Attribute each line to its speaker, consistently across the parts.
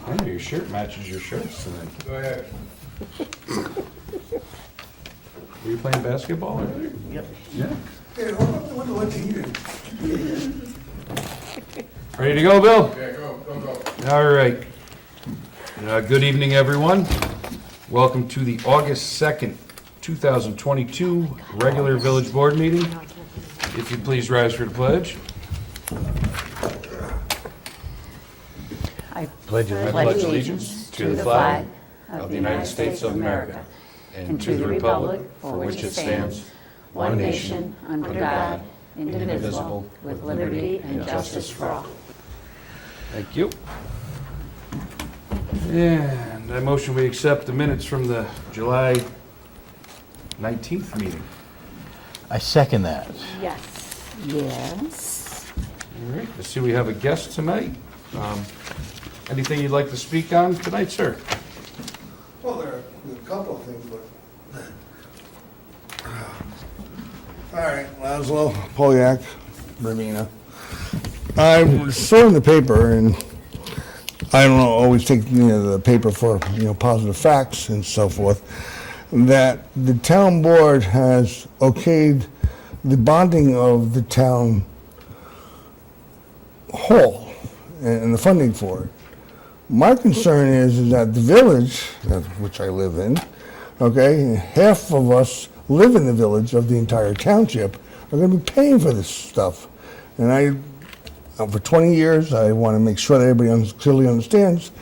Speaker 1: I know your shirt matches your shirts tonight.
Speaker 2: Go ahead.
Speaker 1: Were you playing basketball earlier?
Speaker 3: Yep.
Speaker 1: Yeah.
Speaker 4: Hey, hold up, I wonder what he did.
Speaker 1: Ready to go, Bill?
Speaker 2: Yeah, go.
Speaker 1: All right. Good evening, everyone. Welcome to the August 2nd, 2022 regular Village Board meeting. If you please rise for the pledge.
Speaker 3: I
Speaker 1: Pledge allegiance to the flag of the United States of America and to the republic for which it stands, one nation, under God, indivisible, with liberty and justice for all. Thank you. And I motion we accept the minutes from the July 19th meeting.
Speaker 5: I second that.
Speaker 3: Yes. Yes.
Speaker 1: All right, I see we have a guest tonight. Anything you'd like to speak on tonight, sir?
Speaker 4: Well, there are a couple of things, but... All right, Laszlo, Poliak, Ravena. I saw in the paper, and I don't always take the paper for positive facts and so forth, that the town board has okayed the bonding of the town hall and the funding for it. My concern is that the village, which I live in, okay, half of us live in the village of the entire township, are going to be paying for this stuff. And for 20 years, I want to make sure that everybody clearly understands,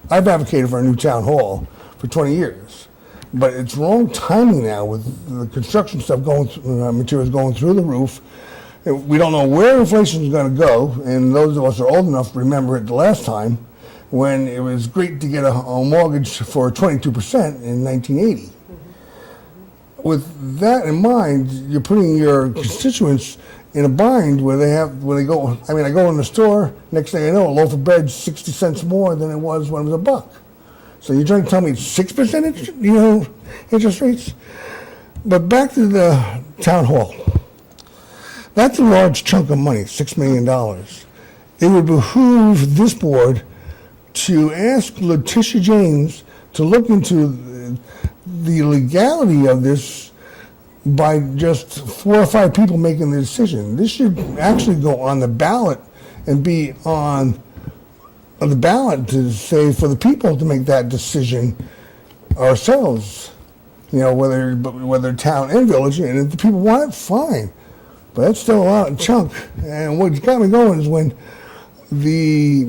Speaker 4: I've advocated for a new town hall for 20 years. But it's wrong timing now with the construction stuff materials going through the roof. We don't know where inflation is going to go, and those of us who are old enough to remember it the last time when it was great to get a mortgage for 22% in 1980. With that in mind, you're putting your constituents in a bind where they go, I go in the store, next thing I know, a loaf of bread's 60 cents more than it was when it was $1. So you're trying to tell me it's 6% interest rates? But back to the town hall. That's a large chunk of money, $6 million. It would behoove this board to ask Letitia James to look into the legality of this by just 4 or 5 people making the decision. This should actually go on the ballot and be on the ballot to say for the people to make that decision ourselves. Whether town and village, and if the people want it, fine. But that's still a lot of chunk. And what got me going is when the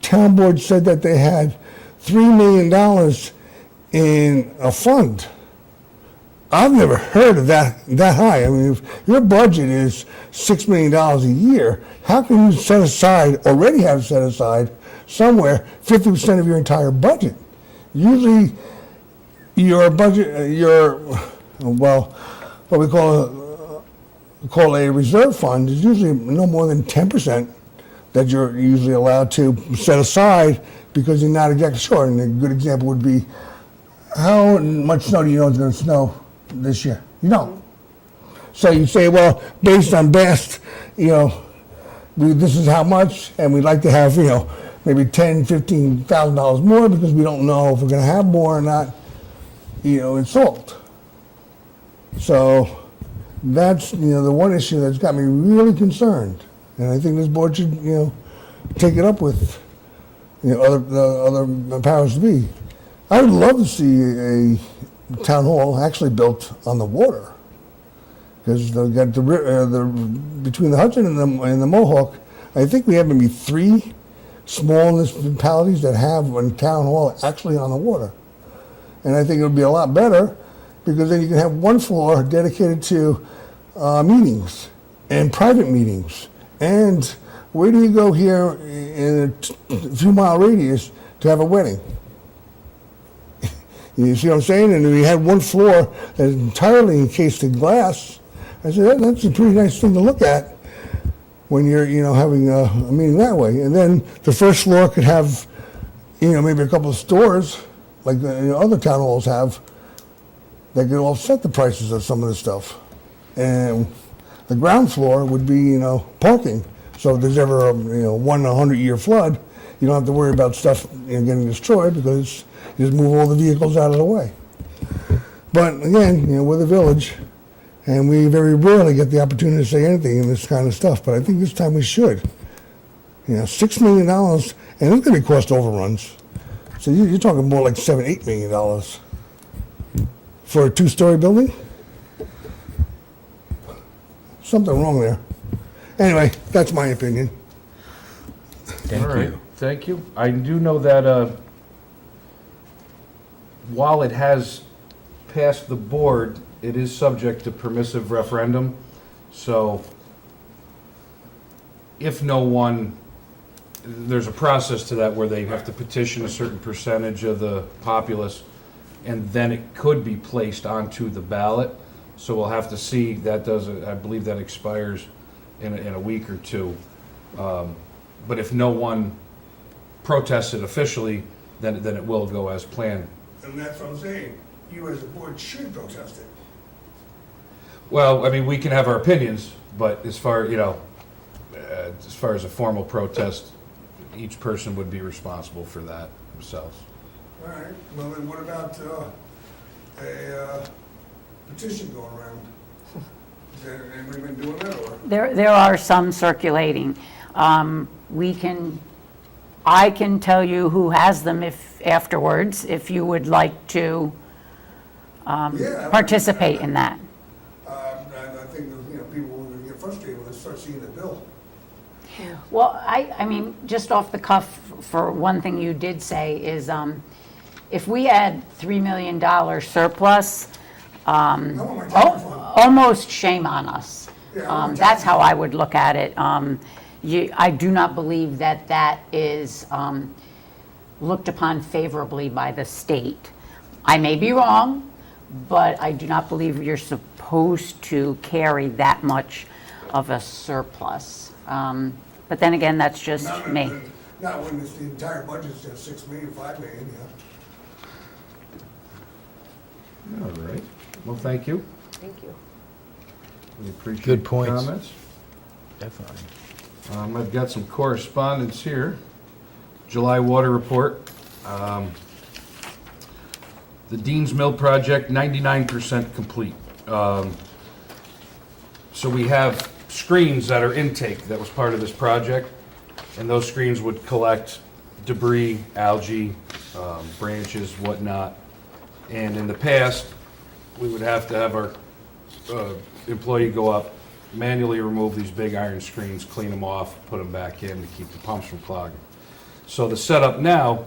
Speaker 4: town board said that they had $3 million in a fund. I've never heard of that high. If your budget is $6 million a year, how can you already have set aside somewhere 50% of your entire budget? Usually your budget, what we call a reserve fund is usually no more than 10% that you're usually allowed to set aside because you're not exactly sure. And a good example would be, how much snow do you know is going to snow this year? You don't. So you say, well, based on best, this is how much, and we'd like to have, maybe $10,000, $15,000 more because we don't know if we're going to have more or not, in salt. So that's, the one issue that's got me really concerned. And I think this board should, take it up with, the other powers to be. I would love to see a town hall actually built on the water, because they've got between the Hudson and the Mohawk, I think we have maybe 3 small municipalities that have a town hall actually on the water. And I think it would be a lot better because then you can have one floor dedicated to meetings and private meetings. And where do you go here in a few mile radius to have a wedding? You see what I'm saying? And we had one floor that's entirely encased in glass. I said, that's a pretty nice thing to look at when you're, having a meeting that way. And then the first floor could have, maybe a couple of stores, like other town halls have, that could offset the prices of some of the stuff. And the ground floor would be, parking. So if there's ever a 1 in a 100-year flood, you don't have to worry about stuff getting destroyed because you just move all the vehicles out of the way. But again, we're the village, and we very rarely get the opportunity to say anything in this kind of stuff. But I think this time we should. $6 million, and it's going to be cost overruns. So you're talking more like $7-8 million for a 2-story building. Something wrong there. Anyway, that's my opinion.
Speaker 5: Thank
Speaker 1: All right,
Speaker 5: you.
Speaker 1: thank you. I do know that while it has passed the board, it is subject to permissive referendum. So if no one, there's a process to that where they have to petition a certain percentage of the populace, and then it could be placed onto the ballot. So we'll have to see. That does, I believe that expires in a week or two. But if no one protests it officially, then it will go as planned.
Speaker 4: And that's what I'm saying. You as a board should protest it.
Speaker 1: Well, I mean, we can have our opinions, but as far, as far as a formal protest, each person would be responsible for that themselves.
Speaker 4: All right. Well, then what about a petition going around? Has anybody been doing that, or?
Speaker 3: There are some circulating. I can tell you who has them afterwards, if you would like to participate in that.
Speaker 4: I think people will get frustrated when they start seeing the bill.
Speaker 3: Well, I mean, just off the cuff, for one thing you did say is, if we had $3 million surplus, almost shame on us. That's how I would look at it. I do not believe that is looked upon favorably by the state. I may be wrong, but I do not believe you're supposed to carry that much of a surplus. But then again, that's just me.
Speaker 4: Not when the entire budget's just $6 million, $5 million, yeah.
Speaker 1: All right. Well, thank you.
Speaker 2: Thank you.
Speaker 1: We appreciate
Speaker 5: Good
Speaker 1: the
Speaker 5: points.
Speaker 1: comments.
Speaker 5: Definitely.
Speaker 1: I've got some correspondence here. July water report. The Dean's Mill project, 99% complete. So we have screens that are intake that was part of this project, and those screens would collect debris, algae, branches, whatnot. And in the past, we would have to have our employee go up, manually remove these big iron screens, clean them off, put them back in to keep the pumps from clogging. So the setup now,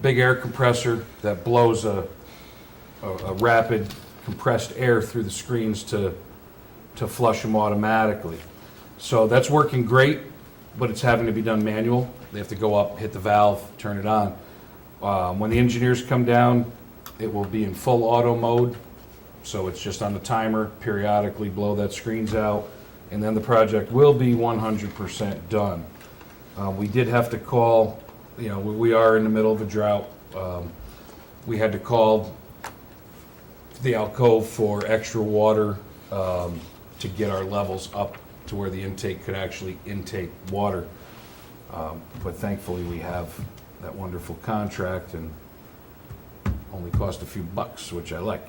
Speaker 1: big air compressor that blows a rapid compressed air through the screens to flush them automatically. So that's working great, but it's having to be done manual. They have to go up, hit the valve, turn it on. When the engineers come down, it will be in full auto mode. So it's just on the timer, periodically blow that screens out, and then the project will be 100% done. We did have to call, we are in the middle of a drought. We had to call the alcove for extra water to get our levels up to where the intake could actually intake water. But thankfully, we have that wonderful contract and only cost a few bucks, which I like.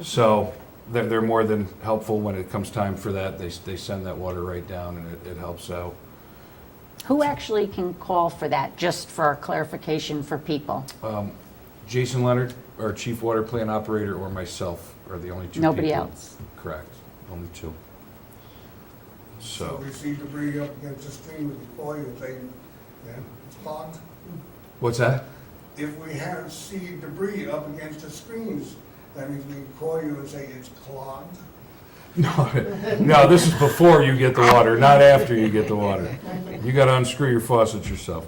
Speaker 1: So they're more than helpful when it comes time for that. They send that water right down, and it helps out.
Speaker 3: Who actually can call for that, just for clarification for people?
Speaker 1: Jason Leonard, our chief water plant operator, or myself are the only two people.
Speaker 3: Nobody else?
Speaker 1: Correct, only two.
Speaker 4: So
Speaker 1: So,
Speaker 4: we see debris up against the screen with the call you and say, yeah, it's clogged.
Speaker 1: what's that?
Speaker 4: If we see debris up against the screens, that means we can call you and say it's clogged.
Speaker 1: No, this is before you get the water, not after you get the water. You gotta unscrew your faucet yourself.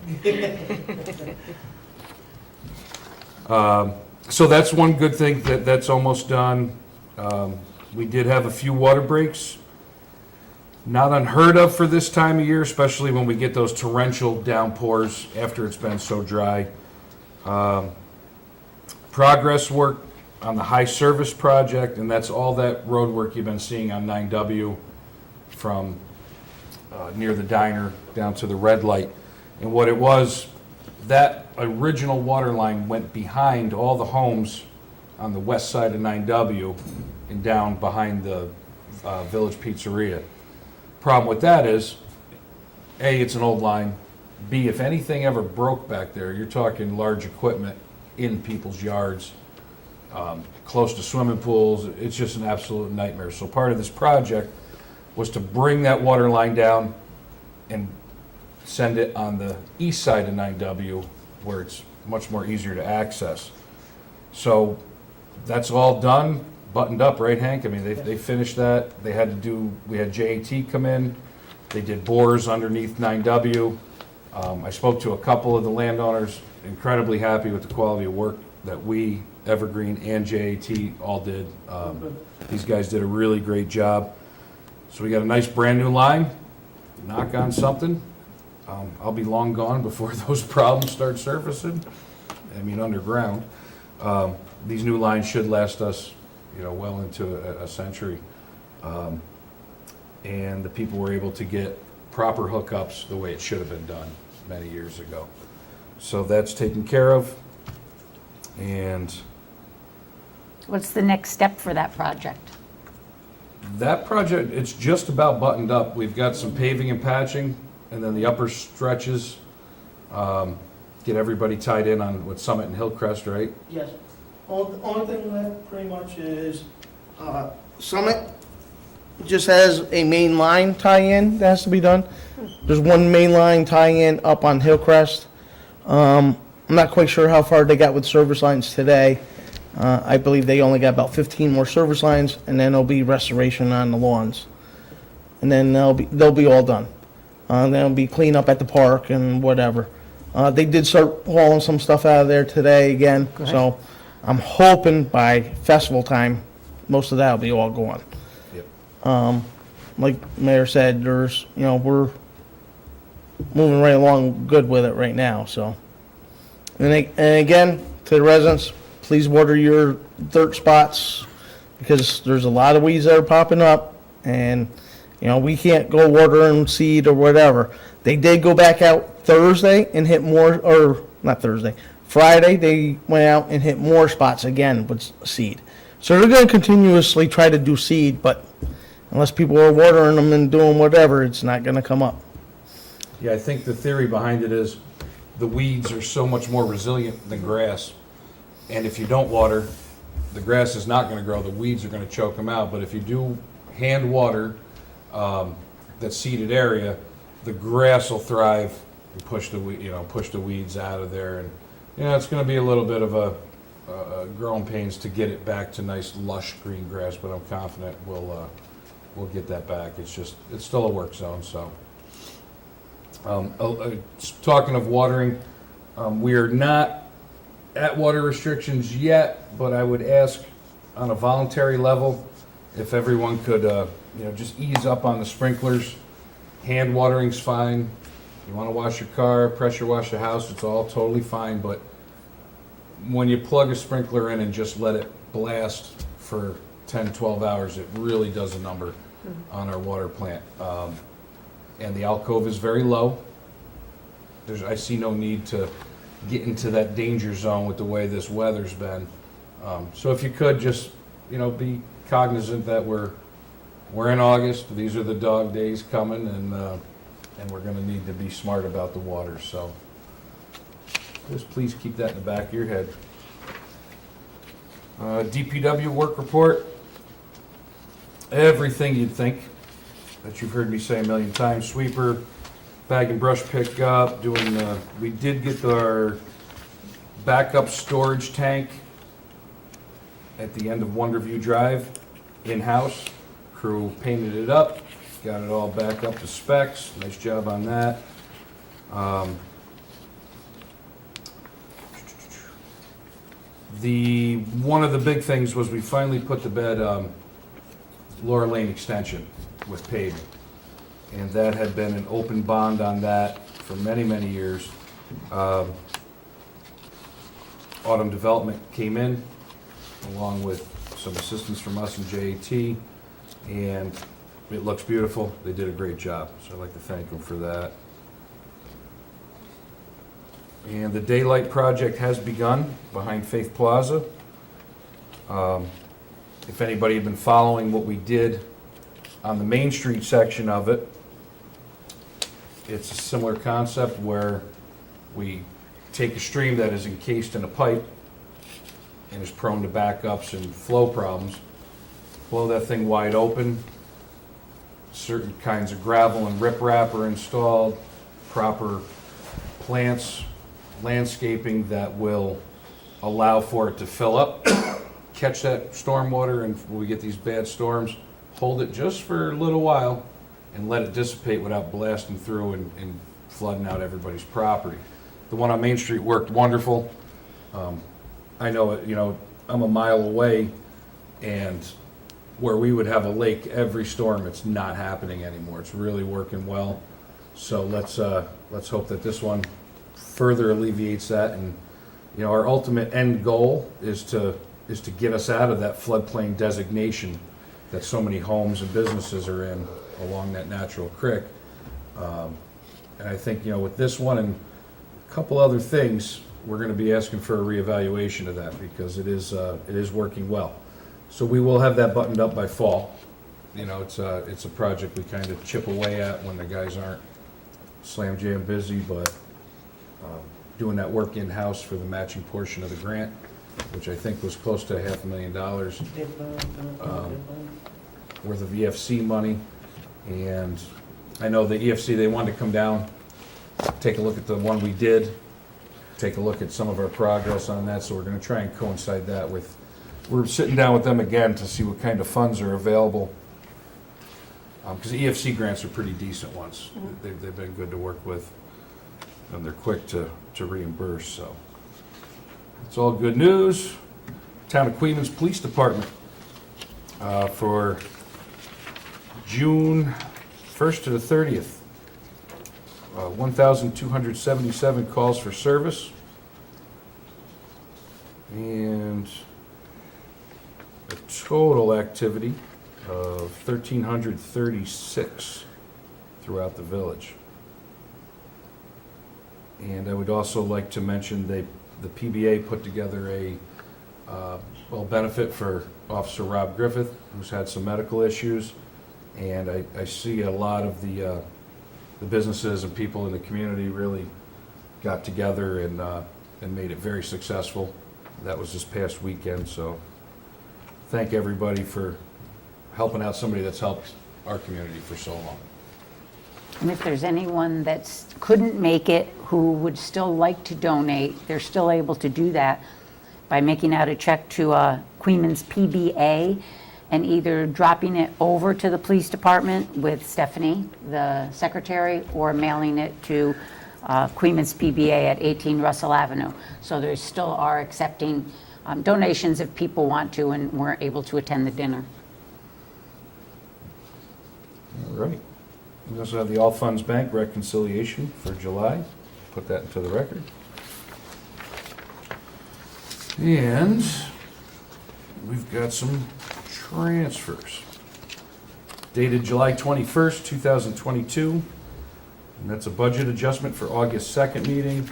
Speaker 1: So that's one good thing, that's almost done. We did have a few water breaks. Not unheard of for this time of year, especially when we get those torrential downpours after it's been so dry. Progress work on the high service project, and that's all that road work you've been seeing on 9W from near the diner down to the red light. And what it was, that original water line went behind all the homes on the west side of 9W and down behind the Village Pizzeria. Problem with that is, A, it's an old line. B, if anything ever broke back there, you're talking large equipment in people's yards, close to swimming pools. It's just an absolute nightmare. So part of this project was to bring that water line down and send it on the east side of 9W where it's much more easier to access. So that's all done, buttoned up, right, Hank? I mean, they finished that. We had JAT come in. They did bores underneath 9W. I spoke to a couple of the landowners, incredibly happy with the quality of work that we, Evergreen, and JAT all did. These guys did a really great job. So we got a nice brand new line. Knock on something. I'll be long gone before those problems start surfacing. I mean, underground. These new lines should last us, well into a century. And the people were able to get proper hookups the way it should have been done many years ago. So that's taken care of. And
Speaker 3: What's the next step for that project?
Speaker 1: that project, it's just about buttoned up. We've got some paving and patching, and then the upper stretches, get everybody tied in on with Summit and Hillcrest, right?
Speaker 2: Yes. Only thing left pretty much is, Summit just has a main line tie-in that has to be done. There's one main line tie-in up on Hillcrest. I'm not quite sure how far they got with service lines today. I believe they only got about 15 more service lines, and then there'll be restoration on the lawns. And then they'll be all done. There'll be cleanup at the park and whatever. They did start hauling some stuff out of there today again,
Speaker 3: Good.
Speaker 2: so I'm hoping by festival time, most of that will be all gone.
Speaker 1: Yep.
Speaker 2: Like Mayor said, there's, we're moving right along good with it right now, so. And again, to the residents, please water your dirt spots, because there's a lot of weeds that are popping up, and, we can't go water and seed or whatever. They did go back out Thursday and hit more, or not Thursday, Friday, they went out and hit more spots again with seed. So they're gonna continuously try to do seed, but unless people are watering them and doing whatever, it's not gonna come up.
Speaker 1: Yeah, I think the theory behind it is the weeds are so much more resilient than grass. And if you don't water, the grass is not going to grow. The weeds are going to choke them out. But if you do hand water that seeded area, the grass will thrive and push the weeds out of there. And it's going to be a little bit of a growing pains to get it back to nice lush green grass. But I'm confident we'll get that back. It's still a work zone. So talking of watering, we are not at water restrictions yet, but I would ask on a voluntary level if everyone could, just ease up on the sprinklers. Hand watering's fine. You want to wash your car, pressure wash the house, it's all totally fine, but when you plug a sprinkler in and just let it blast for 10, 12 hours, it really does a number on our water plant. And the alcove is very low. I see no need to get into that danger zone with the way this weather's been. So if you could just, be cognizant that we're in August. These are the dog days coming, and we're going to need to be smart about the water. So just please keep that in the back of your head. DPW work report. Everything you'd think that you've heard me say a million times. Sweeper, bag and brush pickup, we did get our backup storage tank at the end of Wonderview Drive in-house. Crew painted it up, got it all back up to specs. Nice job on that. One of the big things was we finally put to bed Laura Lane Extension with paving. And that had been an open bond on that for many, many years. Autumn Development came in, along with some assistance from us and JAT, and It looks beautiful. They did a great job, so I'd like to thank them for that. And the daylight project has begun behind Faith Plaza. If anybody had been following what we did on the Main Street section of it, it's a similar concept where we take a stream that is encased in a pipe and is prone to backups and flow problems, blow that thing wide open, certain kinds of gravel and riprap are installed, proper plants, landscaping that will allow for it to fill up, catch that stormwater, and when we get these bad storms, hold it just for a little while and let it dissipate without blasting through and flooding out everybody's property. The one on Main Street worked wonderful. I know, I'm a mile away, and where we would have a lake every storm, it's not happening anymore. It's really working well. So let's hope that this one further alleviates that. And, our ultimate end goal is to get us out of that floodplain designation that so many homes and businesses are in along that natural creek. And I think, with this one and a couple other things, we're going to be asking for a reevaluation of that because it is working well. So we will have that buttoned up by fall. It's a project we kind of chip away at when the guys aren't slam jam busy, but doing that work in-house for the matching portion of the grant, which I think was close to $500,000 worth of EFC money. And I know the EFC, they wanted to come down, take a look at the one we did, take a look at some of our progress on that, so we're going to try and coincide that with, we're sitting down with them again to see what kind of funds are available, because the EFC grants are pretty decent ones. They've been good to work with, and they're quick to reimburse, so. It's all good news. Town of Queens Police Department for June 1st to the 30th. 1,277 calls for service, and a total activity of 1,336 throughout the village. And I would also like to mention the PBA put together a benefit for Officer Rob Griffith, who's had some medical issues, and I see a lot of the businesses and people in the community really got together and made it very successful. That was this past weekend, so thank everybody for helping out somebody that's helped our community for so long.
Speaker 3: And if there's anyone that couldn't make it who would still like to donate, they're still able to do that by making out a check to Queens PBA and either dropping it over to the police department with Stephanie, the secretary, or mailing it to Queens PBA at 18 Russell Avenue. So they still are accepting donations if people want to and weren't able to attend the dinner.
Speaker 1: All right. We also have the All Funds Bank reconciliation for July. Put that into the record. And we've got some transfers. Dated July 21st, 2022. And that's a budget adjustment for August 2nd meeting.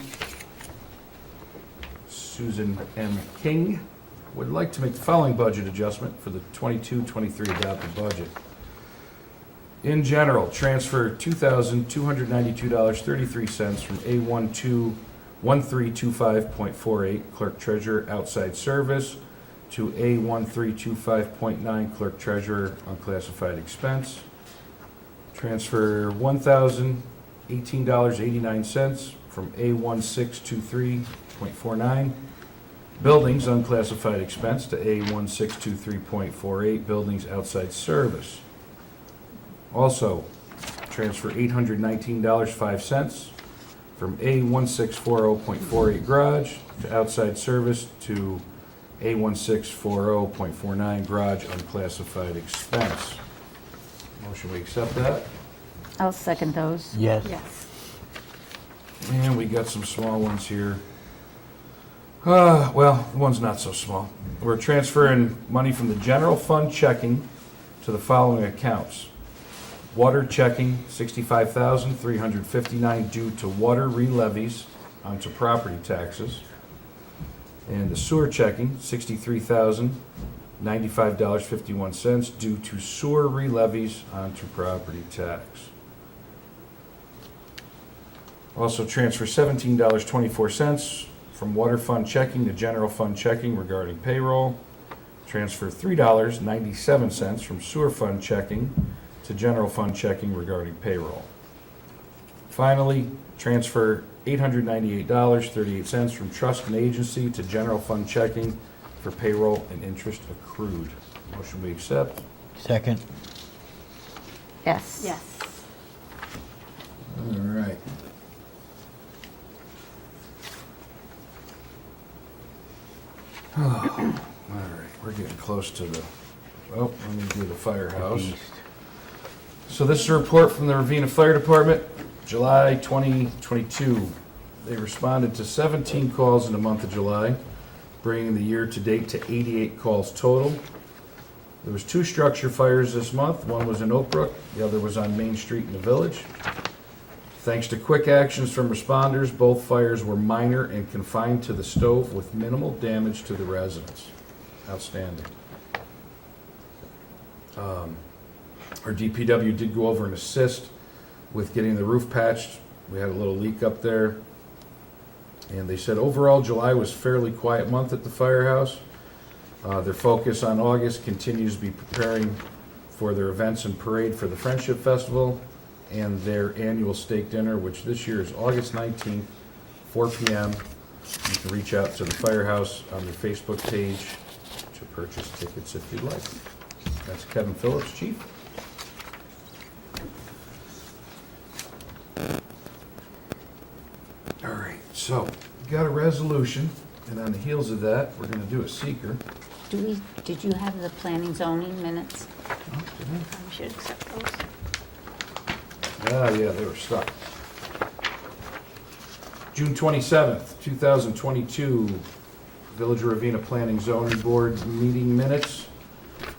Speaker 1: Susan M. King would like to make the following budget adjustment for the 22-23 adopted budget. In general, transfer $2,292.33 from A1325.48 Clerk-Treasurer outside service to A1325.9 Clerk-Treasurer unclassified expense. Transfer $1,018.89 from A1623.49 Buildings unclassified expense to A1623.48 Buildings outside service. Also, transfer $819.05 from A1640.48 Garage to outside service to A1640.49 Garage unclassified expense. Motion we accept that.
Speaker 3: I'll second those.
Speaker 5: Yes.
Speaker 1: And we got some small ones here. Well, the one's not so small. We're transferring money from the general fund checking to the following accounts. Water checking, $65,359 due to water re-levies onto property taxes. And the sewer checking, $63,095.51 due to sewer re-levies onto property tax. Also transfer $17.24 from water fund checking to general fund checking regarding payroll. Transfer $3.97 from sewer fund checking to general fund checking regarding payroll. Finally, transfer $898.38 from trust and agency to general fund checking for payroll and interest accrued. Motion we accept.
Speaker 5: Second.
Speaker 3: Yes.
Speaker 6: Yes.
Speaker 1: All right. All right, we're getting close to the, well, let me do the firehouse.
Speaker 5: Beast.
Speaker 1: So this is a report from the Ravena Fire Department, July 2022. They responded to 17 calls in the month of July, bringing the year to date to 88 calls total. There was 2 structure fires this month. One was in Oak Brook, the other was on Main Street in the Village. Thanks to quick actions from responders, both fires were minor and confined to the stove with minimal damage to the residents. Outstanding. Our DPW did go over and assist with getting the roof patched. We had a little leak up there. And they said overall July was a fairly quiet month at the firehouse. Their focus on August continues to be preparing for their events and parade for the Friendship Festival and their annual steak dinner, which this year is August 19th, 4 p.m. You can reach out to the firehouse on their Facebook page to purchase tickets if you'd like. That's Kevin Phillips, Chief. All right, so we got a resolution, and on the heels of that, we're gonna do a seeker.
Speaker 3: Did you have the planning zoning minutes?
Speaker 6: We should accept those.
Speaker 1: Ah, yeah, they were stuck. June 27th, 2022, Village of Ravena Planning Zoning Board meeting minutes.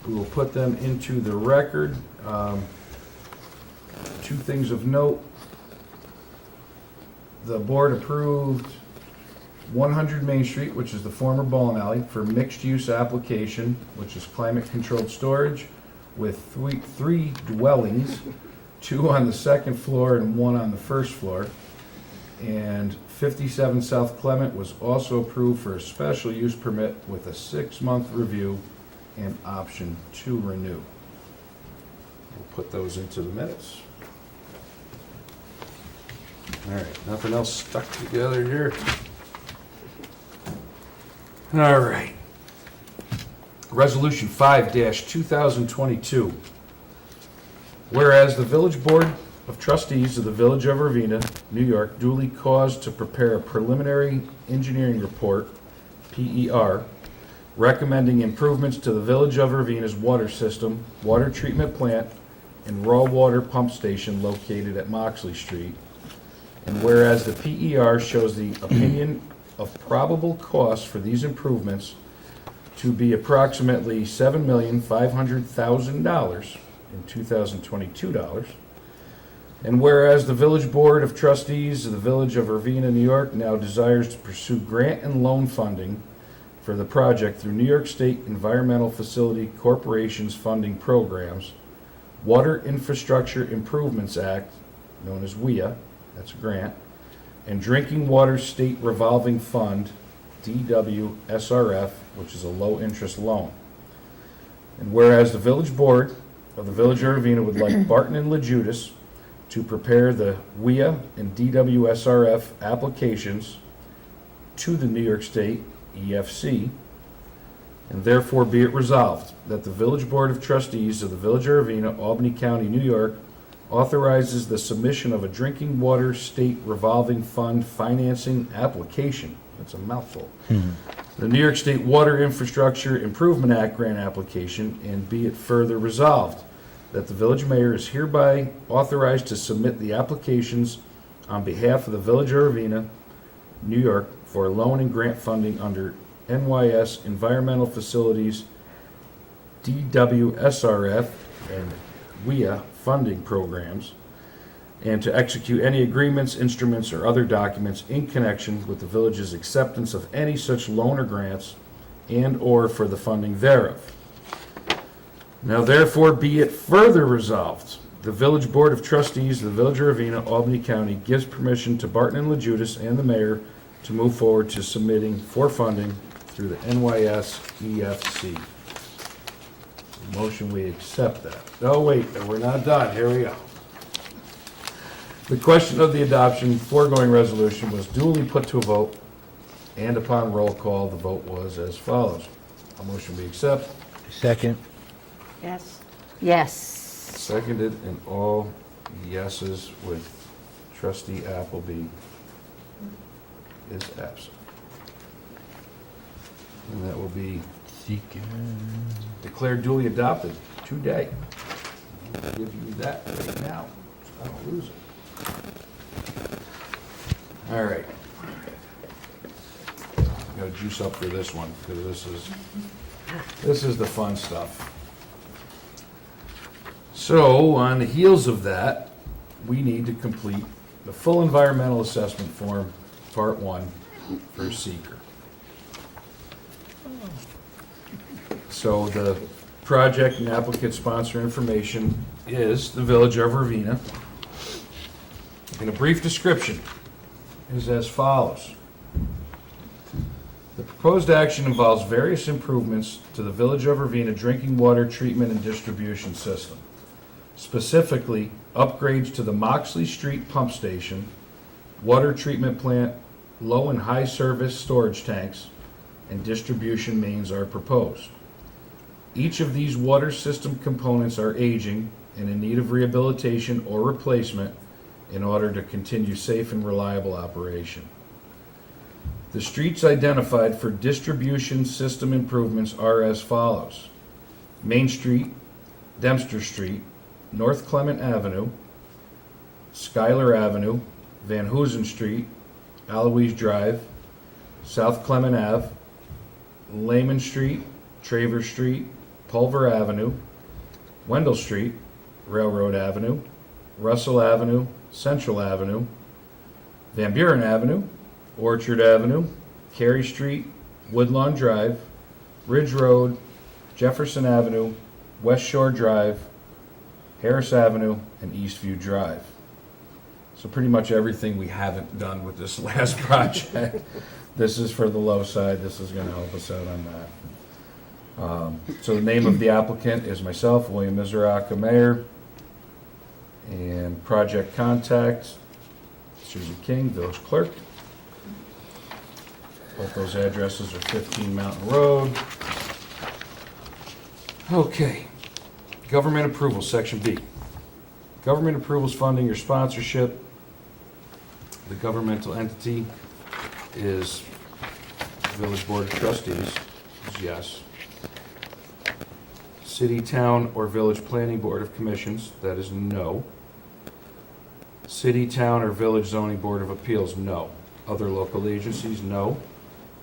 Speaker 1: We will put them into the record. 2 things of note. The board approved 100 Main Street, which is the former bowling alley, for mixed-use application, which is climate-controlled storage with 3 dwellings, 2 on the second floor and 1 on the first floor. And 57 South Clement was also approved for a special use permit with a 6-month review and option to renew. We'll put those into the minutes. All right, nothing else stuck together here. All right. Resolution 5-2022. Whereas the Village Board of Trustees of the Village of Ravena, New York, duly caused to prepare a preliminary engineering report, PER, recommending improvements to the Village of Ravena's water system, water treatment plant, and raw water pump station located at Moxley Street. And whereas the PER shows the opinion of probable costs for these improvements to be approximately $7,500,000 in 2022 dollars. And whereas the Village Board of Trustees of the Village of Ravena, New York now desires to pursue grant and loan funding for the project through New York State Environmental Facility Corporation's funding programs, Water Infrastructure Improvements Act, known as WIA, that's a grant, and Drinking Water State Revolving Fund, DWSRF, which is a low-interest loan. And whereas the Village Board of the Village of Ravena would like Barton and LaJudas to prepare the WIA and DWSRF applications to the New York State EFC, and therefore be it resolved that the Village Board of Trustees of the Village of Ravena, Albany County, New York, authorizes the submission of a Drinking Water State Revolving Fund financing application. That's a mouthful. The New York State Water Infrastructure Improvement Act grant application, and be it further resolved that the village mayor is hereby authorized to submit the applications on behalf of the Village of Ravena, New York, for loan and grant funding under NYS Environmental Facilities, DWSRF, and WIA funding programs, and to execute any agreements, instruments, or other documents in connection with the village's acceptance of any such loan or grants and/or for the funding thereof. Now therefore be it further resolved, the Village Board of Trustees of the Village of Ravena, Albany County gives permission to Barton and LaJudas and the mayor to move forward to submitting for funding through the NYS EFC. Motion, we accept that. Oh, wait, we're not done. Here we go. The question of the adoption foregoing resolution was duly put to a vote, and upon roll call, the vote was as follows. A motion we accept,
Speaker 5: Second.
Speaker 6: Yes.
Speaker 3: Yes.
Speaker 1: seconded, and all yeses with trustee Appleby is absent. And that will be declared duly adopted today. I'll give you that right now, so I don't lose it. All right. Got to juice up for this one, because this is the fun stuff. So, on the heels of that, we need to complete the full environmental assessment form, part 1, for seeker. So the project and applicant sponsor information is the Village of Ravena. And a brief description is as follows. The proposed action involves various improvements to the Village of Ravena drinking water treatment and distribution system. Specifically, upgrades to the Moxley Street pump station, water treatment plant, low and high service storage tanks, and distribution mains are proposed. Each of these water system components are aging and in need of rehabilitation or replacement in order to continue safe and reliable operation. The streets identified for distribution system improvements are as follows: Main Street, Dempster Street, North Clement Avenue, Schuyler Avenue, Van Hoosen Street, Aloise Drive, South Clement Ave, Lehman Street, Traver Street, Pulver Avenue, Wendell Street, Railroad Avenue, Russell Avenue, Central Avenue, Van Buren Avenue, Orchard Avenue, Cary Street, Woodlawn Drive, Ridge Road, Jefferson Avenue, West Shore Drive, Harris Avenue, and Eastview Drive. So pretty much everything we haven't done with this last project. This is for the low side. This is going to help us out on that. So the name of the applicant is myself, William Mizuraka, Mayor, and project contact, Susan King, Village Clerk. Both those addresses are 15 Mountain Road. Okay, government approval, section B. Government approvals funding or sponsorship. The governmental entity is Village Board of Trustees, is yes. City, town, or village planning board of commissions, that is no. City, town, or village zoning board of appeals, no. Other local agencies, no.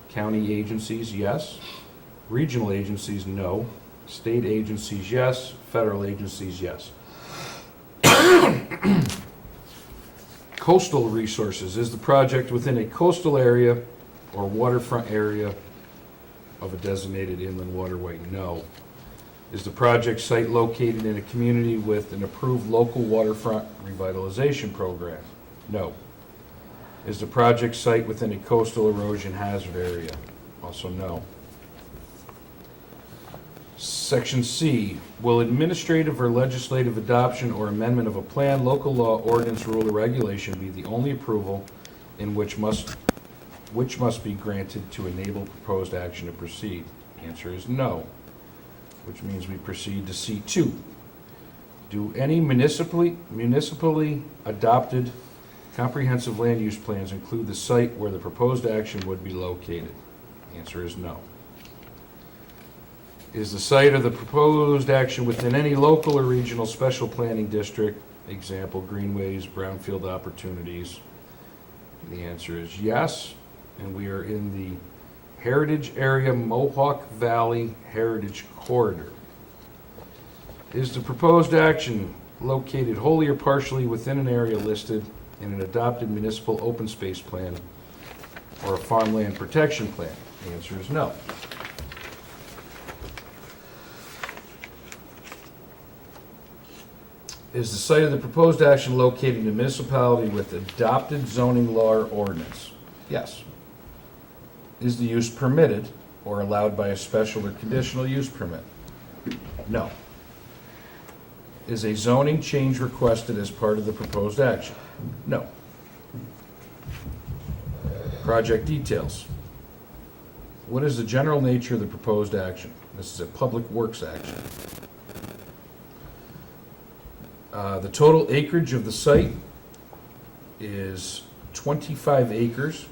Speaker 1: County agencies, yes. Regional agencies, no. State agencies, yes. Federal agencies, yes. Coastal resources, is the project within a coastal area or waterfront area of a designated inland waterway? No. Is the project site located in a community with an approved local waterfront revitalization program? No. Is the project site within a coastal erosion hazard area? Also no. Section C, will administrative or legislative adoption or amendment of a plan, local law, ordinance, rule, or regulation be the only approval in which must be granted to enable proposed action to proceed? Answer is no, which means we proceed to C2. Do any municipally adopted comprehensive land use plans include the site where the proposed action would be located? Answer is no. Is the site of the proposed action within any local or regional special planning district, example, greenways, brownfield opportunities? The answer is yes, and we are in the Heritage Area Mohawk Valley Heritage Corridor. Is the proposed action located wholly or partially within an area listed in an adopted municipal open space plan or a farmland protection plan? The answer is no. Is the site of the proposed action located in a municipality with adopted zoning law or ordinance? Yes. Is the use permitted or allowed by a special or conditional use permit? No. Is a zoning change requested as part of the proposed action? No. Project details. What is the general nature of the proposed action? This is a public works action. The total acreage of the site is 25 acres.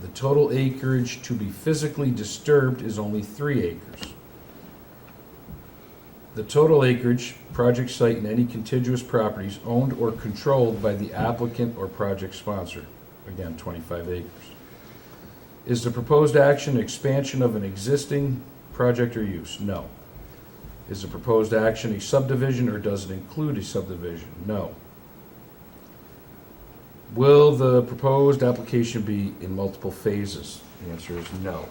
Speaker 1: The total acreage to be physically disturbed is only 3 acres. The total acreage, project site, and any contiguous properties owned or controlled by the applicant or project sponsor. Again, 25 acres. Is the proposed action expansion of an existing project or use? No. Is the proposed action a subdivision or does it include a subdivision? No. Will the proposed application be in multiple phases? The answer is no.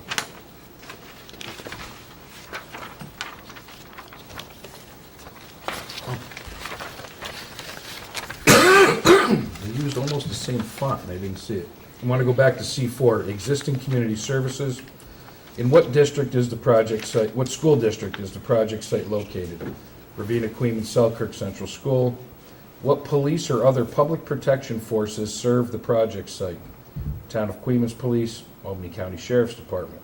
Speaker 1: They used almost the same font and I didn't see it. I want to go back to C4, existing community services. In what district is the project site, what school district is the project site located? Ravena, Queens, Selkirk Central School. What police or other public protection forces serve the project site? Town of Queens Police, Albany County Sheriff's Department.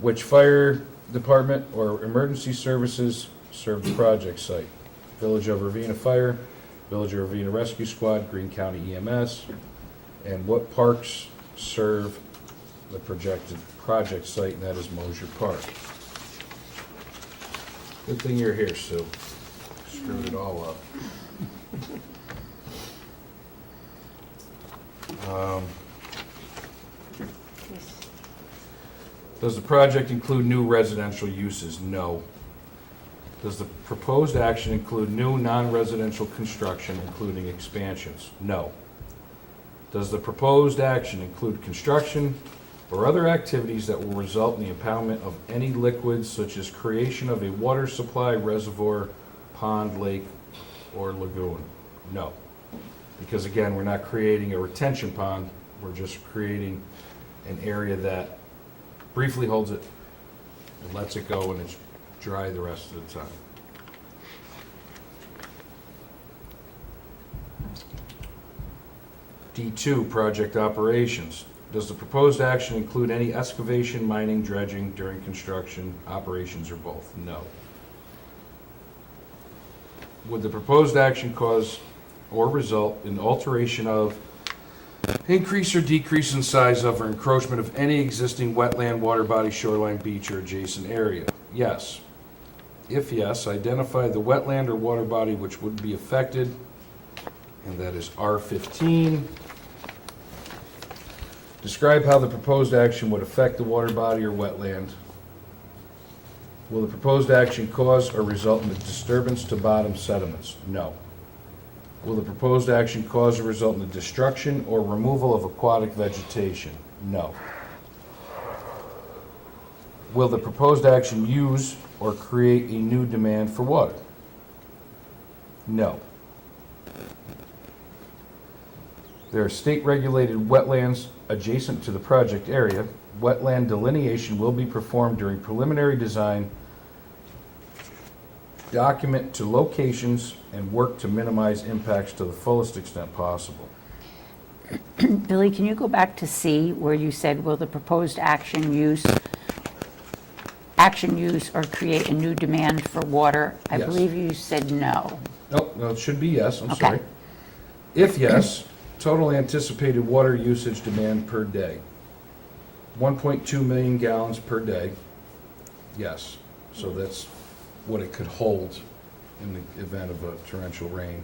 Speaker 1: Which fire department or emergency services serve the project site? Village of Ravena Fire, Village of Ravena Rescue Squad, Greene County EMS. And what parks serve the projected project site, and that is Mosier Park. Good thing you're here, Sue. Screwed it all up. Does the project include new residential uses? No. Does the proposed action include new non-residential construction, including expansions? No. Does the proposed action include construction or other activities that will result in the impoundment of any liquids, such as creation of a water supply, reservoir, pond, lake, or lagoon? No. Because again, we're not creating a retention pond, we're just creating an area that briefly holds it and lets it go and it's dry the rest of the time. D2, project operations. Does the proposed action include any excavation, mining, dredging during construction, operations, or both? No. Would the proposed action cause or result in alteration of, increase or decrease in size of, or encroachment of any existing wetland, water body, shoreline, beach, or adjacent area? Yes. If yes, identify the wetland or water body which would be affected, and that is R15. Describe how the proposed action would affect the water body or wetland. Will the proposed action cause or result in the disturbance to bottom sediments? No. Will the proposed action cause or result in the destruction or removal of aquatic vegetation? No. Will the proposed action use or create a new demand for water? No. There are state-regulated wetlands adjacent to the project area. Wetland delineation will be performed during preliminary design, document to locations, and work to minimize impacts to the fullest extent possible.
Speaker 3: Billy, can you go back to C, where you said, will the proposed action use or create a new demand for water? I
Speaker 1: Yes.
Speaker 3: believe you said no.
Speaker 1: No, it should be yes, I'm
Speaker 3: Okay.
Speaker 1: sorry. If yes, total anticipated water usage demand per day, 1.2 million gallons per day. Yes, so that's what it could hold in the event of a torrential rain.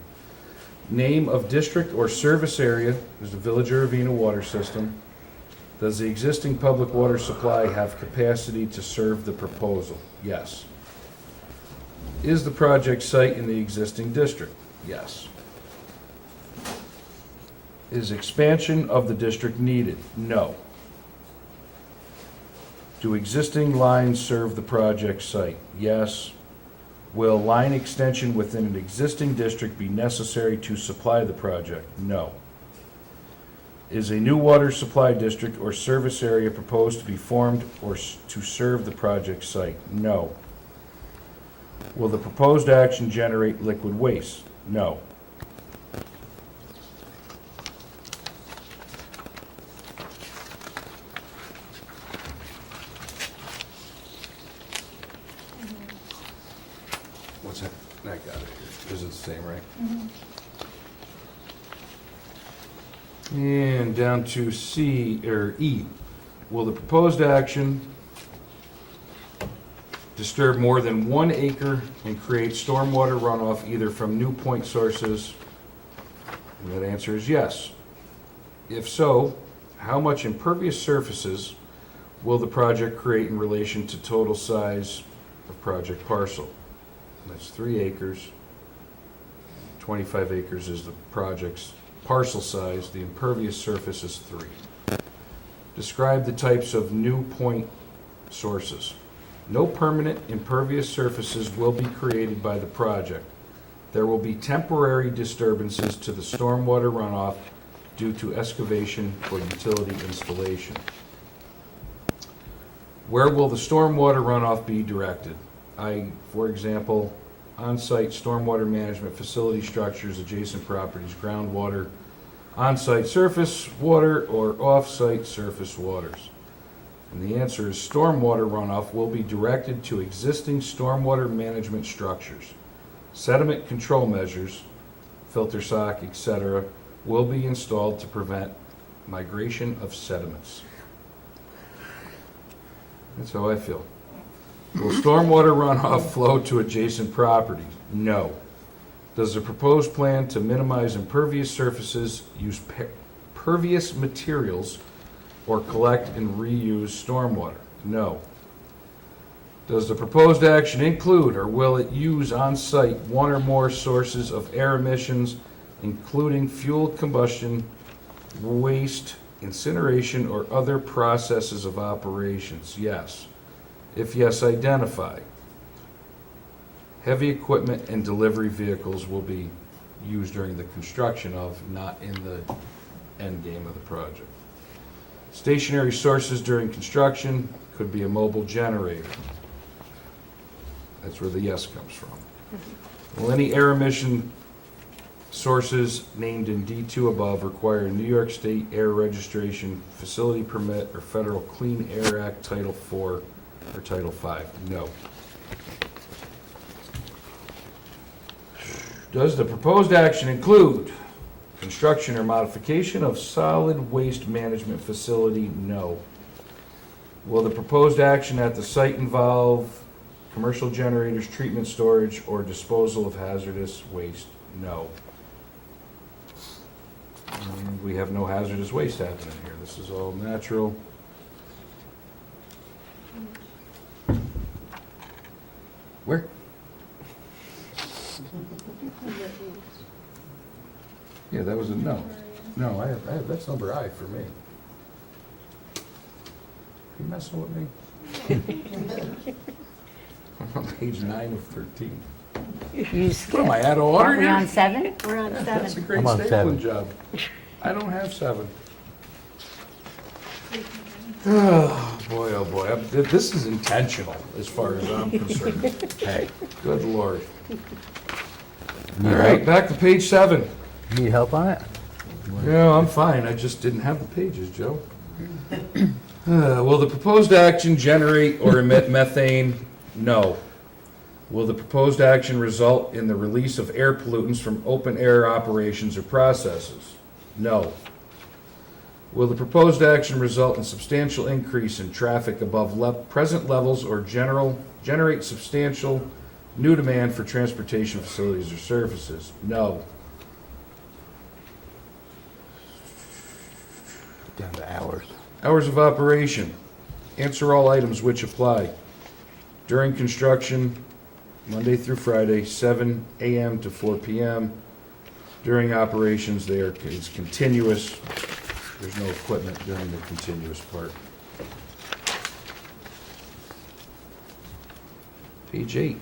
Speaker 1: Name of district or service area is the Village of Ravena water system. Does the existing public water supply have capacity to serve the proposal? Yes. Is the project site in the existing district? Yes. Is expansion of the district needed? No. Do existing lines serve the project site? Yes. Will line extension within an existing district be necessary to supply the project? No. Is a new water supply district or service area proposed to be formed or to serve the project site? No. Will the proposed action generate liquid waste? No. What's that? I got it here. Is it the same, right? And down to C, or E. Will the proposed action disturb more than 1 acre and create stormwater runoff either from new point sources? And that answer is yes. If so, how much impervious surfaces will the project create in relation to total size of project parcel? That's 3 acres. 25 acres is the project's parcel size. The impervious surface is 3. Describe the types of new point sources. No permanent impervious surfaces will be created by the project. There will be temporary disturbances to the stormwater runoff due to excavation or utility installation. Where will the stormwater runoff be directed? For example, on-site stormwater management facility structures, adjacent properties, groundwater, on-site surface water, or off-site surface waters. And the answer is stormwater runoff will be directed to existing stormwater management structures. Sediment control measures, filter sock, etc., will be installed to prevent migration of sediments. That's how I feel. Will stormwater runoff flow to adjacent properties? No. Does the proposed plan to minimize impervious surfaces use pervious materials or collect and reuse stormwater? No. Does the proposed action include or will it use on-site 1 or more sources of air emissions, including fuel combustion, waste, incineration, or other processes of operations? Yes. If yes, identify. Heavy equipment and delivery vehicles will be used during the construction of, not in the end game of the project. Stationary sources during construction could be a mobile generator. That's where the yes comes from. Will any air emission sources named in D2 above require a New York State Air Registration Facility Permit or Federal Clean Air Act Title IV or Title V? No. Does the proposed action include construction or modification of solid waste management facility? No. Will the proposed action at the site involve commercial generators, treatment, storage, or disposal of hazardous waste? No. And we have no hazardous waste happening here. This is all natural. Where? Yeah, that was a no. No, I have, that's number I for me. You messing with me? I'm on page 9 of 13.
Speaker 3: You skipped.
Speaker 1: What am I, out of order
Speaker 3: Are we
Speaker 1: here?
Speaker 3: on 7?
Speaker 6: We're on
Speaker 1: That's a
Speaker 6: 7.
Speaker 1: great
Speaker 5: I'm on
Speaker 1: stapling
Speaker 5: 7.
Speaker 1: job. I don't have 7. Oh, boy, oh, boy. This is intentional as far as I'm concerned.
Speaker 5: Hey,
Speaker 1: Good Lord. All right, back to page 7.
Speaker 5: need help on it?
Speaker 1: No, I'm fine. I just didn't have the pages, Joe. Will the proposed action generate or emit methane? No. Will the proposed action result in the release of air pollutants from open air operations or processes? No. Will the proposed action result in substantial increase in traffic above present levels or generate substantial new demand for transportation facilities or services? No.
Speaker 5: Down to hours.
Speaker 1: Hours of operation. Answer all items which apply. During construction, Monday through Friday, 7 a.m. to 4 p.m. During operations, it's continuous. There's no equipment during the continuous part. Page 8.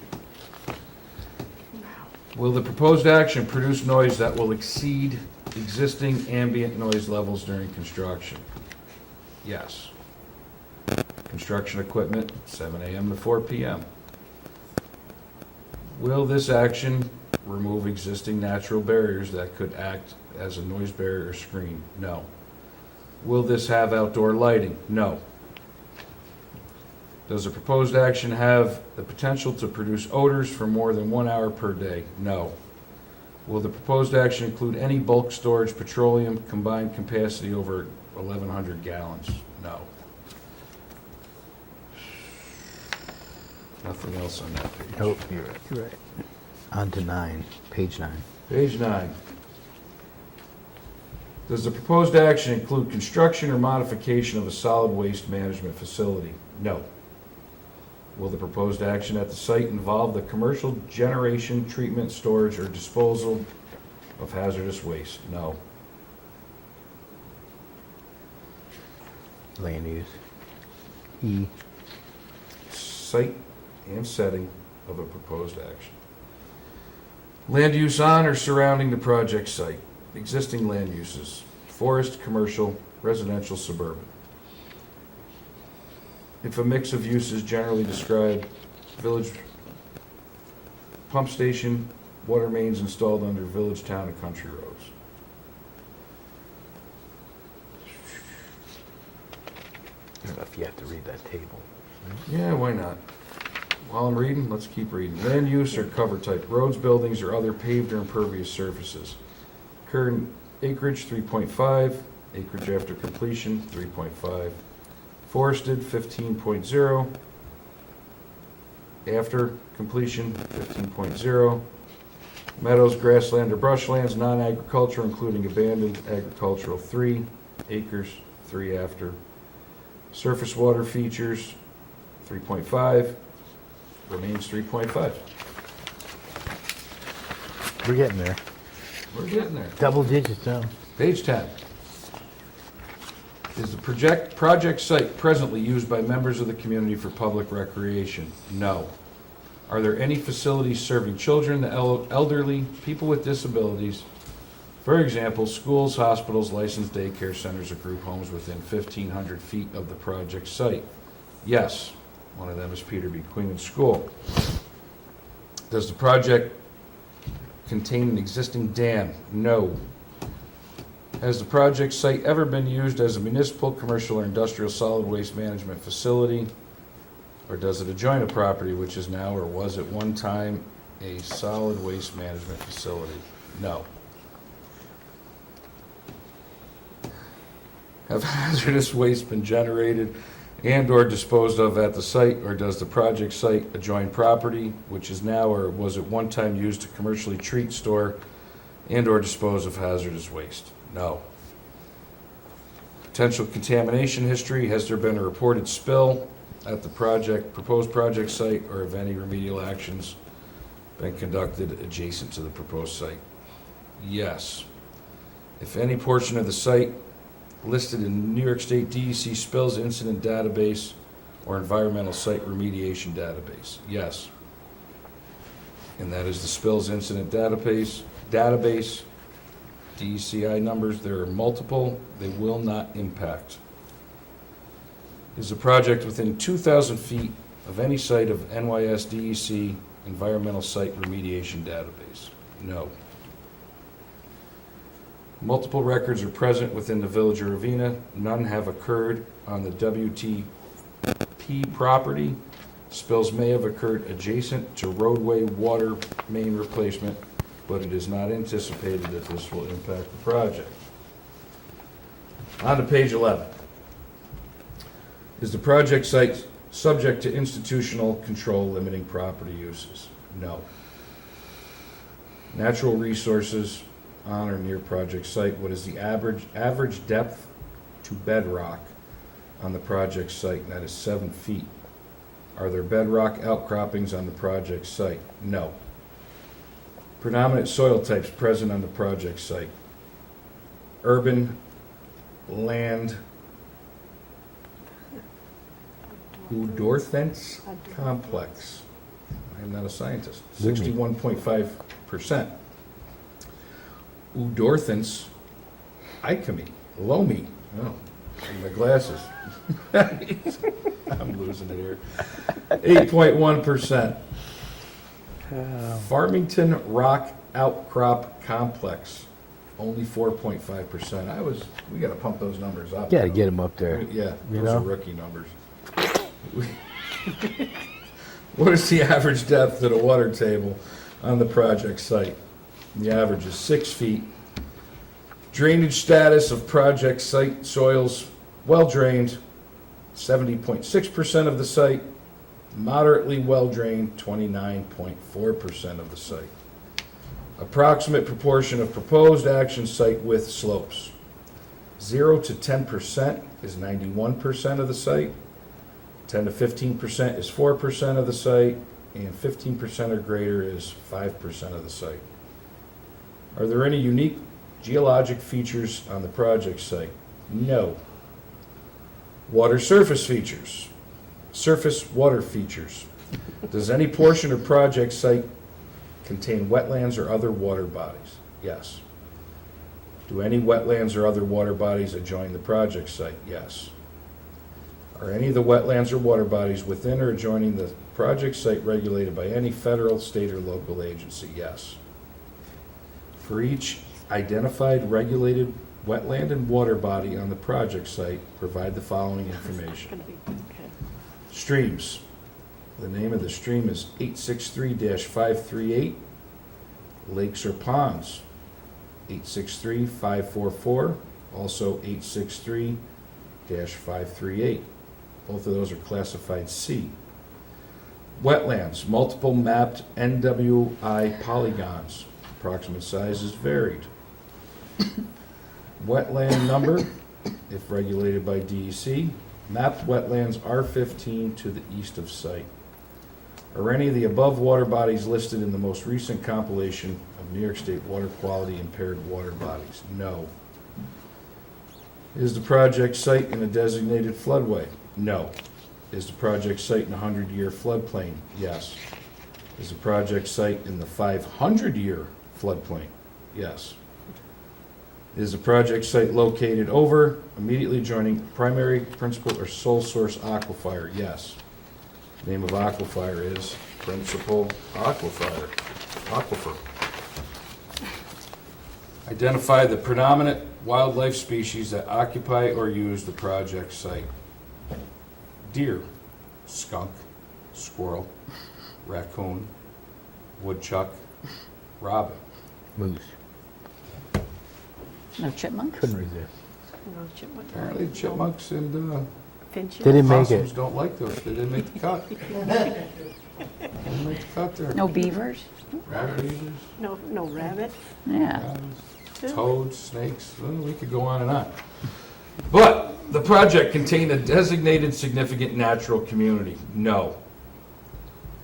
Speaker 1: Will the proposed action produce noise that will exceed existing ambient noise levels during construction? Yes. Construction equipment, 7 a.m. to 4 p.m. Will this action remove existing natural barriers that could act as a noise barrier or screen? No. Will this have outdoor lighting? No. Does the proposed action have the potential to produce odors for more than 1 hour per day? No. Will the proposed action include any bulk storage petroleum combined capacity over 1,100 gallons? No. Nothing else on that page.
Speaker 5: Nope, you're right. You're right. On to 9, page 9.
Speaker 1: Page 9. Does the proposed action include construction or modification of a solid waste management facility? No. Will the proposed action at the site involve the commercial generation, treatment, storage, or disposal of hazardous waste? No.
Speaker 5: Land use. E.
Speaker 1: Site and setting of a proposed action. Land use on or surrounding the project site. Existing land uses: forest, commercial, residential, suburban. If a mix of uses generally described, village pump station, water mains installed under village, town, and country roads.
Speaker 5: I don't know if you have to read that table.
Speaker 1: Yeah, why not? While I'm reading, let's keep reading. Land use or cover type: roads, buildings, or other paved or impervious surfaces. Current acreage 3.5, acreage after completion 3.5. Forested 15.0, after completion 15.0. Meadows, grassland, or brushlands, non-agricultural, including abandoned agricultural 3 acres, 3 after. Surface water features 3.5, remains 3.5.
Speaker 5: We're getting there.
Speaker 1: We're getting there.
Speaker 5: Double digits now.
Speaker 1: Page 10. Is the project site presently used by members of the community for public recreation? No. Are there any facilities serving children, the elderly, people with disabilities? For example, schools, hospitals, licensed daycare centers, or group homes within 1,500 feet of the project site? Yes. One of them is Peter B. Queen School. Does the project contain an existing dam? No. Has the project site ever been used as a municipal, commercial, or industrial solid waste management facility? Or does it adjoin a property which is now or was at one time a solid waste management facility? No. Have hazardous waste been generated and or disposed of at the site, or does the project site adjoin property which is now or was at one time used to commercially treat, store, and or dispose of hazardous waste? No. Potential contamination history: has there been a reported spill at the proposed project site, or have any remedial actions been conducted adjacent to the proposed site? Yes. If any portion of the site listed in New York State DEC Spills Incident Database or Environmental Site Remediation Database? Yes. And that is the Spills Incident Database. DECI numbers, there are multiple. They will not impact. Is the project within 2,000 feet of any site of NYS DEC Environmental Site Remediation Database? No. Multiple records are present within the village of Ravena. None have occurred on the WTP property. Spills may have occurred adjacent to roadway water main replacement, but it is not anticipated that this will impact the project. On to page 11. Is the project site subject to institutional control limiting property uses? No. Natural resources on or near project site: what is the average depth to bedrock on the project site? And that is 7 feet. Are there bedrock outcroppings on the project site? No. Predominant soil types present on the project site. Urban land Udorthens complex. I am not a scientist. 61.5%. Udorthens icami, loamy. Oh, my glasses. I'm losing it here. 8.1%. Farmington Rock Outcrop Complex, only 4.5%. We gotta pump those numbers up.
Speaker 5: Gotta get them up there.
Speaker 1: Yeah,
Speaker 5: You
Speaker 1: those are
Speaker 5: know?
Speaker 1: rookie numbers. What is the average depth of the water table on the project site? The average is 6 feet. Drainage status of project site soils, well drained, 70.6% of the site. Moderately well drained, 29.4% of the site. Approximate proportion of proposed action site width slopes. 0 to 10% is 91% of the site. 10 to 15% is 4% of the site, and 15% or greater is 5% of the site. Are there any unique geologic features on the project site? No. Water surface features. Surface water features. Does any portion of project site contain wetlands or other water bodies? Yes. Do any wetlands or other water bodies adjoin the project site? Yes. Are any of the wetlands or water bodies within or adjoining the project site regulated by any federal, state, or local agency? Yes. For each identified regulated wetland and water body on the project site, provide the following information. Streams. The name of the stream is 863-538. Lakes or ponds, 863-544, also 863-538. Both of those are classified C. Wetlands, multiple mapped NWI polygons. Approximate size is varied. Wetland number, if regulated by DEC. Mapped wetlands R15 to the east of site. Are any of the above water bodies listed in the most recent compilation of New York State water quality impaired water bodies? No. Is the project site in a designated floodway? No. Is the project site in a 100-year floodplain? Yes. Is the project site in the 500-year floodplain? Yes. Is the project site located over, immediately adjoining primary, principal, or sole source aquifer? Yes. Name of aquifer is principal aquifer. Identify the predominant wildlife species that occupy or use the project site. Deer, skunk, squirrel, raccoon, woodchuck, robin.
Speaker 5: Moose.
Speaker 3: No chipmunks?
Speaker 5: Couldn't resist.
Speaker 6: No chipmunk.
Speaker 1: Apparently chipmunks and
Speaker 6: Finches.
Speaker 5: They didn't make
Speaker 1: possums
Speaker 5: it.
Speaker 1: don't like those. They didn't make the cut. Didn't make the cut there.
Speaker 3: No beavers?
Speaker 1: Rabbit eaters,
Speaker 6: No rabbit.
Speaker 3: Yeah.
Speaker 1: rabbits, toads, snakes, well, we could go on and on. But the project contained a designated significant natural community? No.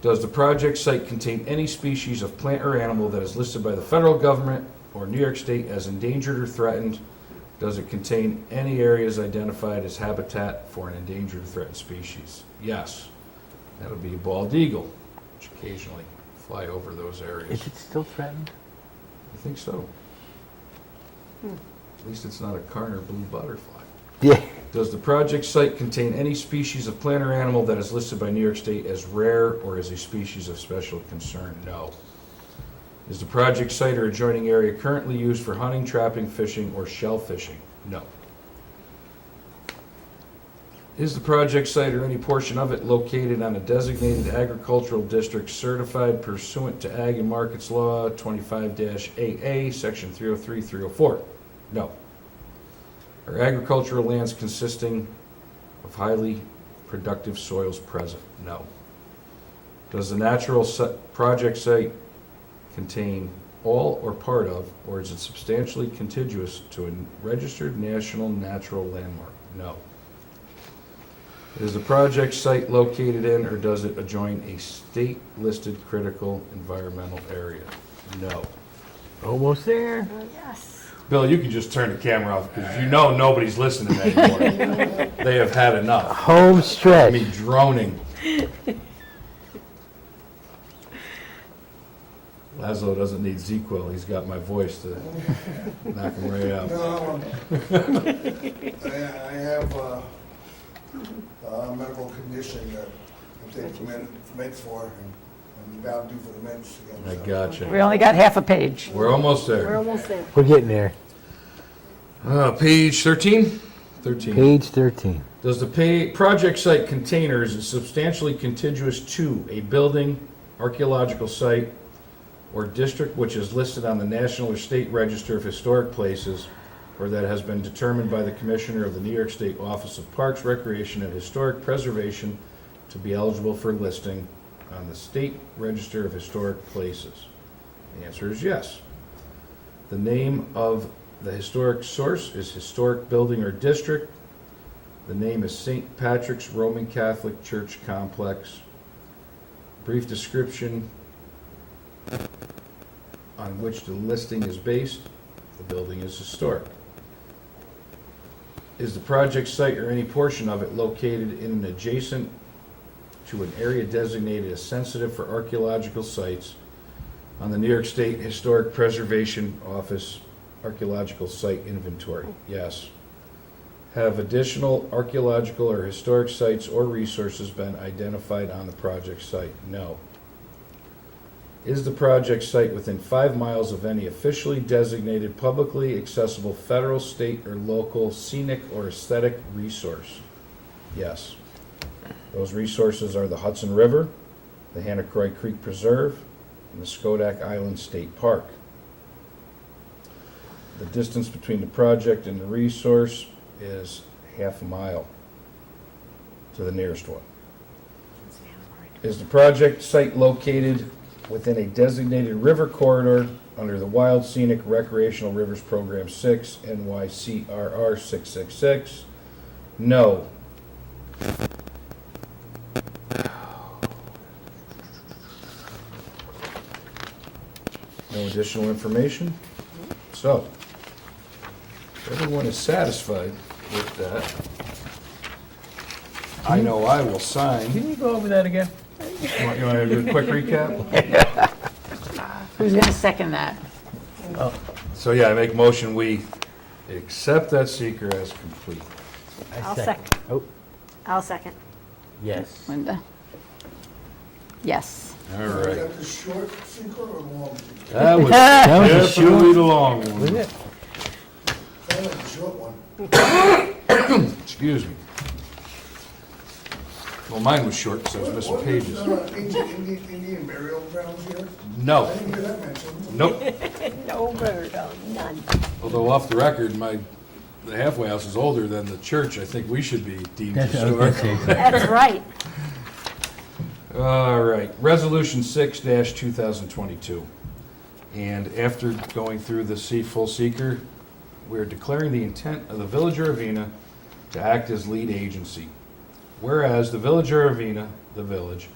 Speaker 1: Does the project site contain any species of plant or animal that is listed by the federal government or New York State as endangered or threatened? Does it contain any areas identified as habitat for an endangered or threatened species? Yes. That would be a bald eagle, which occasionally fly over those areas.
Speaker 5: Is it still threatened?
Speaker 1: I think so. At least it's not a Carner blue butterfly.
Speaker 5: Yeah.
Speaker 1: Does the project site contain any species of plant or animal that is listed by New York State as rare or as a species of special concern? No. Is the project site or adjoining area currently used for hunting, trapping, fishing, or shell fishing? No. Is the project site or any portion of it located on a designated agricultural district certified pursuant to Ag and Markets Law 25-AA, Section 303, 304? No. Are agricultural lands consisting of highly productive soils present? No. Does the natural project site contain all or part of, or is it substantially contiguous to a registered national natural landmark? No. Is the project site located in or does it adjoin a state-listed critical environmental area? No.
Speaker 5: Almost there.
Speaker 6: Yes.
Speaker 1: Bill, you can just turn the camera off because you know nobody's listening anymore. They have had enough.
Speaker 5: Home stretch.
Speaker 1: Me droning. Laszlo doesn't need ZQL. He's got my voice to knock him right out.
Speaker 4: No, I have a medical condition that I'm taking meds for, and I'm about due for the meds again.
Speaker 1: I
Speaker 4: so.
Speaker 1: gotcha.
Speaker 3: We only got half a page.
Speaker 1: We're almost
Speaker 6: We're
Speaker 1: there.
Speaker 6: almost there.
Speaker 5: We're getting there.
Speaker 1: Page 13? 13.
Speaker 5: Page 13.
Speaker 1: Does the project site contain or is it substantially contiguous to a building, archaeological site, or district which is listed on the National or State Register of Historic Places, or that has been determined by the Commissioner of the New York State Office of Parks, Recreation, and Historic Preservation to be eligible for listing on the State Register of Historic Places? The answer is yes. The name of the historic source is Historic Building or District. The name is St. Patrick's Roman Catholic Church Complex. Brief description on which the listing is based. The building is historic. Is the project site or any portion of it located in an adjacent to an area designated as sensitive for archaeological sites on the New York State Historic Preservation Office Archaeological Site Inventory? Yes. Have additional archaeological or historic sites or resources been identified on the project site? No. Is the project site within 5 miles of any officially designated publicly accessible federal, state, or local scenic or aesthetic resource? Yes. Those resources are the Hudson River, the Hannacroy Creek Preserve, and the Schodack Island State Park. The distance between the project and the resource is half a mile to the nearest one. Is the project site located within a designated river corridor under the Wild Scenic Recreational Rivers Program 6, NYCRR 666? No. No additional information? So, everyone is satisfied with that. I know I will sign.
Speaker 2: Can you go over that again?
Speaker 1: You want to do a quick recap?
Speaker 3: Who's going to second that?
Speaker 1: So yeah, I make motion, we accept that seeker as complete.
Speaker 6: I'll second.
Speaker 5: Oh,
Speaker 6: I'll second.
Speaker 5: yes.
Speaker 3: Linda? Yes.
Speaker 1: All
Speaker 4: Is
Speaker 1: right.
Speaker 4: that the short secret or the long secret?
Speaker 1: That was
Speaker 5: That was a
Speaker 1: definitely the long
Speaker 5: Was
Speaker 1: one.
Speaker 5: it?
Speaker 4: I like the short one.
Speaker 1: Excuse me. Well, mine was short, so I was missing pages.
Speaker 4: Ancient Indian burial grounds here? I
Speaker 1: No,
Speaker 4: didn't hear that mentioned.
Speaker 1: nope.
Speaker 6: No bird, none.
Speaker 1: Although off the record, the halfway house is older than the church. I think we should be deemed historic.
Speaker 6: That's right.
Speaker 1: All right, Resolution 6-2022. And after going through the full seeker, we're declaring the intent of the Village of Ravena to act as lead agency. Whereas the Village of Ravena, the village,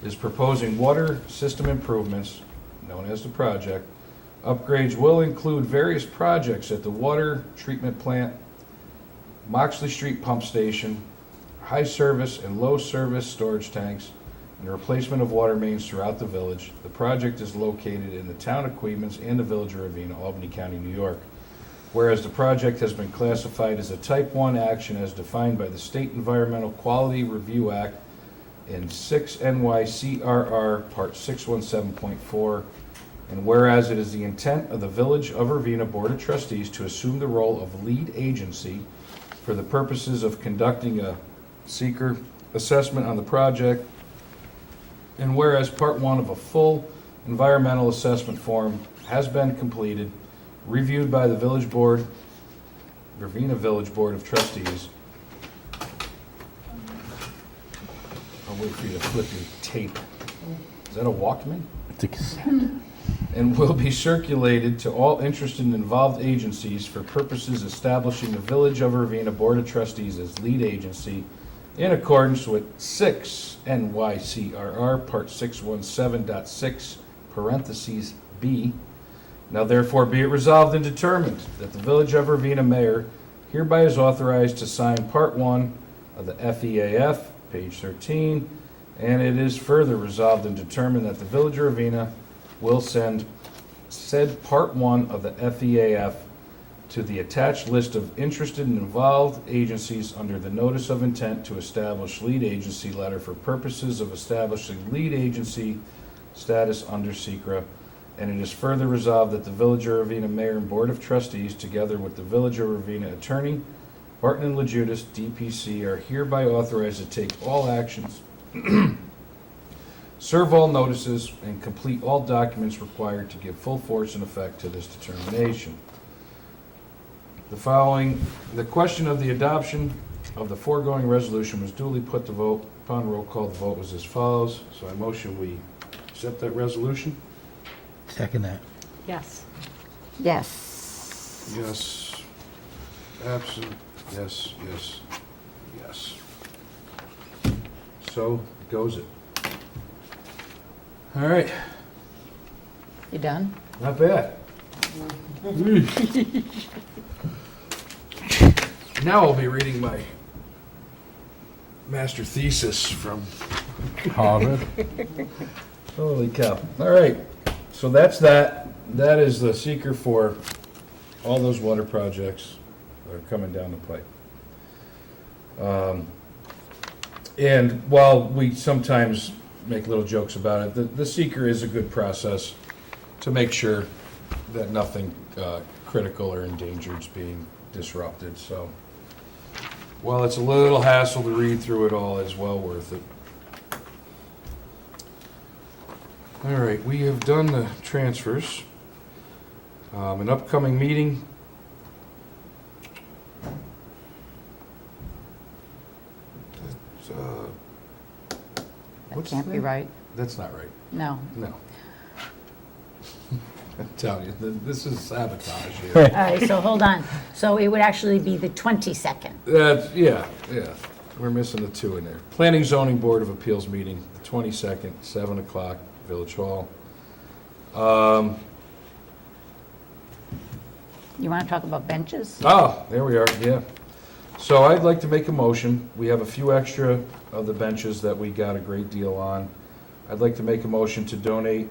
Speaker 1: is proposing water system improvements, known as the project. Upgrades will include various projects at the water treatment plant, Moxley Street Pump Station, high service and low service storage tanks, and the replacement of water mains throughout the village. The project is located in the town of Queens and the Village of Ravena, Albany County, New York. Whereas the project has been classified as a Type 1 action as defined by the State Environmental Quality Review Act in 6 NYCRR Part 617.4, and whereas it is the intent of the Village of Ravena Board of Trustees to assume the role of lead agency for the purposes of conducting a seeker assessment on the project, and whereas Part 1 of a full environmental assessment form has been completed, reviewed by the Village Board, Ravena Village Board of Trustees. I'll wait for you to flip your tape. Is that a Walkman?
Speaker 5: It's a cassette.
Speaker 1: And will be circulated to all interested and involved agencies for purposes establishing the Village of Ravena Board of Trustees as lead agency in accordance with 6 NYCRR Part 617.6, parentheses B. Now therefore be it resolved and determined that the Village of Ravena Mayor hereby is authorized to sign Part 1 of the FEAF, page 13, and it is further resolved and determined that the Village of Ravena will send said Part 1 of the FEAF to the attached list of interested and involved agencies under the notice of intent to establish lead agency letter for purposes of establishing lead agency status under SECRA. And it is further resolved that the Village of Ravena Mayor and Board of Trustees, together with the Village of Ravena Attorney, Barton and LaJudas, DPC, are hereby authorized to take all actions, serve all notices, and complete all documents required to give full force and effect to this determination. The question of the adoption of the foregoing resolution was duly put to vote. Upon roll call, the vote was as follows. So I motion we accept that resolution.
Speaker 5: Second that.
Speaker 6: Yes.
Speaker 3: Yes.
Speaker 1: Yes. Absent. Yes, yes, yes. So goes it. All right,
Speaker 3: You done?
Speaker 1: not bad. Now I'll be reading my master thesis from
Speaker 5: Harvard.
Speaker 1: Holy cow. All right, so that's that. That is the seeker for all those water projects that are coming down the pipe. And while we sometimes make little jokes about it, the seeker is a good process to make sure that nothing critical or endangered is being disrupted. So while it's a little hassle to read through it all, it's well worth it. All right, we have done the transfers. An upcoming meeting.
Speaker 3: That
Speaker 1: What's
Speaker 3: can't be
Speaker 1: that?
Speaker 3: right.
Speaker 1: That's not right.
Speaker 3: No.
Speaker 1: No. I'm telling you, this is sabotage here.
Speaker 6: All right, so hold on. So it would actually be the 22nd.
Speaker 1: Yeah. We're missing the 2 in there. Planning Zoning Board of Appeals meeting, the 22nd, 7 o'clock, Village Hall.
Speaker 3: You want to talk about benches?
Speaker 1: Oh, there we are, yeah. So I'd like to make a motion. We have a few extra of the benches that we got a great deal on. I'd like to make a motion to donate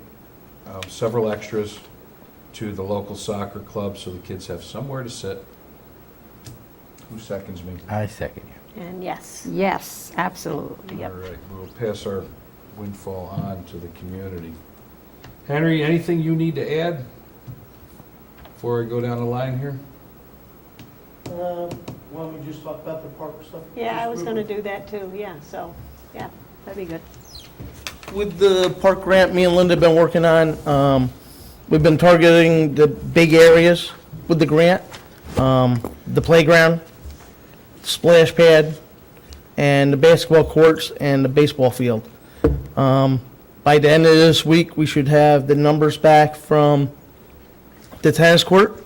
Speaker 1: several extras to the local soccer club so the kids have somewhere to sit. Who seconds me?
Speaker 5: I second you.
Speaker 6: And yes.
Speaker 3: Yes, absolutely.
Speaker 1: All right, we'll pass our windfall on to the community. Henry, anything you need to add before I go down the line here?
Speaker 2: Why don't we just talk about the park stuff?
Speaker 6: Yeah, I was going to do that too, yeah, so, yeah, that'd be good.
Speaker 2: With the park grant me and Linda have been working on, we've been targeting the big areas with the grant. The playground, splash pad, and the basketball courts and the baseball field. By the end of this week, we should have the numbers back from the tennis court.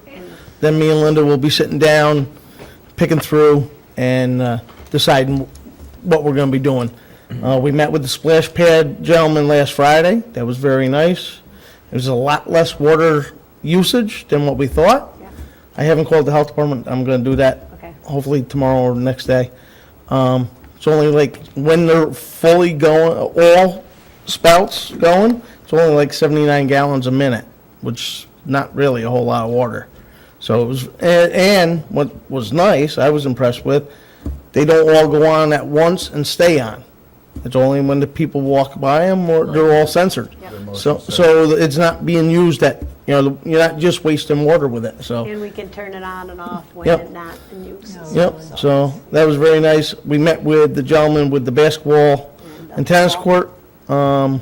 Speaker 2: Then me and Linda will be sitting down, picking through, and deciding what we're going to be doing. We met with the splash pad gentleman last Friday. That was very nice. There's a lot less water usage than what we thought.
Speaker 6: Yeah.
Speaker 2: I haven't called the health department. I'm going to do that
Speaker 6: Okay.
Speaker 2: hopefully tomorrow or the next day. It's only like, when they're fully going, all spouts going, it's only like 79 gallons a minute, which is not really a whole lot of water. So it was, and what was nice, I was impressed with, they don't all go on at once and stay on. It's only when the people walk by them or they're all censored.
Speaker 6: Yep.
Speaker 1: They're motion
Speaker 2: So,
Speaker 1: sensor.
Speaker 2: so it's not being used at, you're not just wasting water with it, so.
Speaker 6: And we can turn it on and off when
Speaker 2: Yep.
Speaker 6: it's not in use. and
Speaker 2: Yep,
Speaker 6: stuff.
Speaker 2: so that was very nice. We met with the gentleman with the basketball and tennis court. So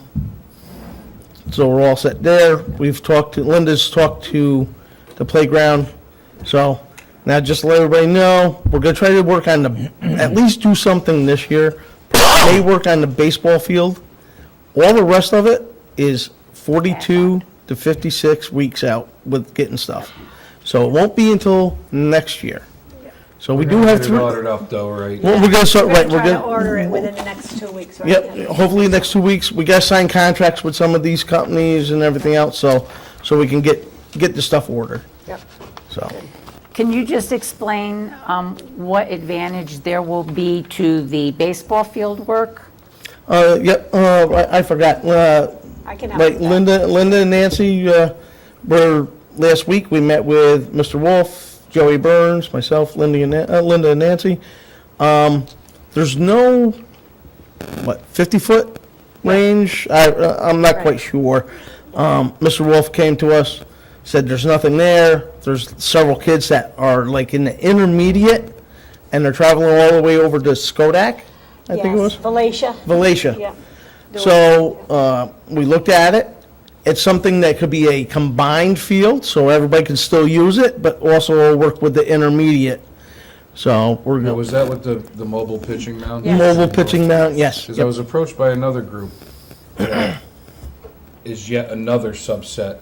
Speaker 2: we're all set there. Linda's talked to the playground. So now just to let everybody know, we're gonna try to work on at least do something this year. May work on the baseball field. All the rest of it is 42 to 56 weeks out with getting stuff. So it won't be until next year. So we do have
Speaker 1: Get it
Speaker 2: three.
Speaker 1: ordered up though, right?
Speaker 2: Well, we're gonna start,
Speaker 6: We're
Speaker 2: right,
Speaker 6: gonna
Speaker 2: we're
Speaker 6: try to
Speaker 2: gonna.
Speaker 6: order it within the next 2 weeks, right?
Speaker 2: Yep, hopefully the next 2 weeks. We gotta sign contracts with some of these companies and everything else, so we can get the stuff ordered,
Speaker 6: Yep.
Speaker 2: so.
Speaker 3: Can you just explain what advantage there will be to the baseball field work?
Speaker 2: Yep, I forgot.
Speaker 6: I can help
Speaker 2: Like
Speaker 6: with that.
Speaker 2: Linda and Nancy, last week, we met with Mr. Wolf, Joey Burns, myself, Linda and Nancy. There's no, 50-foot range? I'm not quite
Speaker 6: Right.
Speaker 2: sure. Mr. Wolf came to us, said there's nothing there. There's several kids that are like in the intermediate, and they're traveling all the way over to Skodak, I think it was.
Speaker 6: Yes, Valatia.
Speaker 2: Valatia.
Speaker 6: Yeah.
Speaker 2: So, we looked at it. It's something that could be a combined field, so everybody can still use it, but also work with the intermediate. So, we're
Speaker 1: Now,
Speaker 2: going,
Speaker 1: was that with the mobile pitching mound?
Speaker 6: Yes.
Speaker 2: mobile pitching mount, yes.
Speaker 1: Because I was approached by another group that is yet another subset,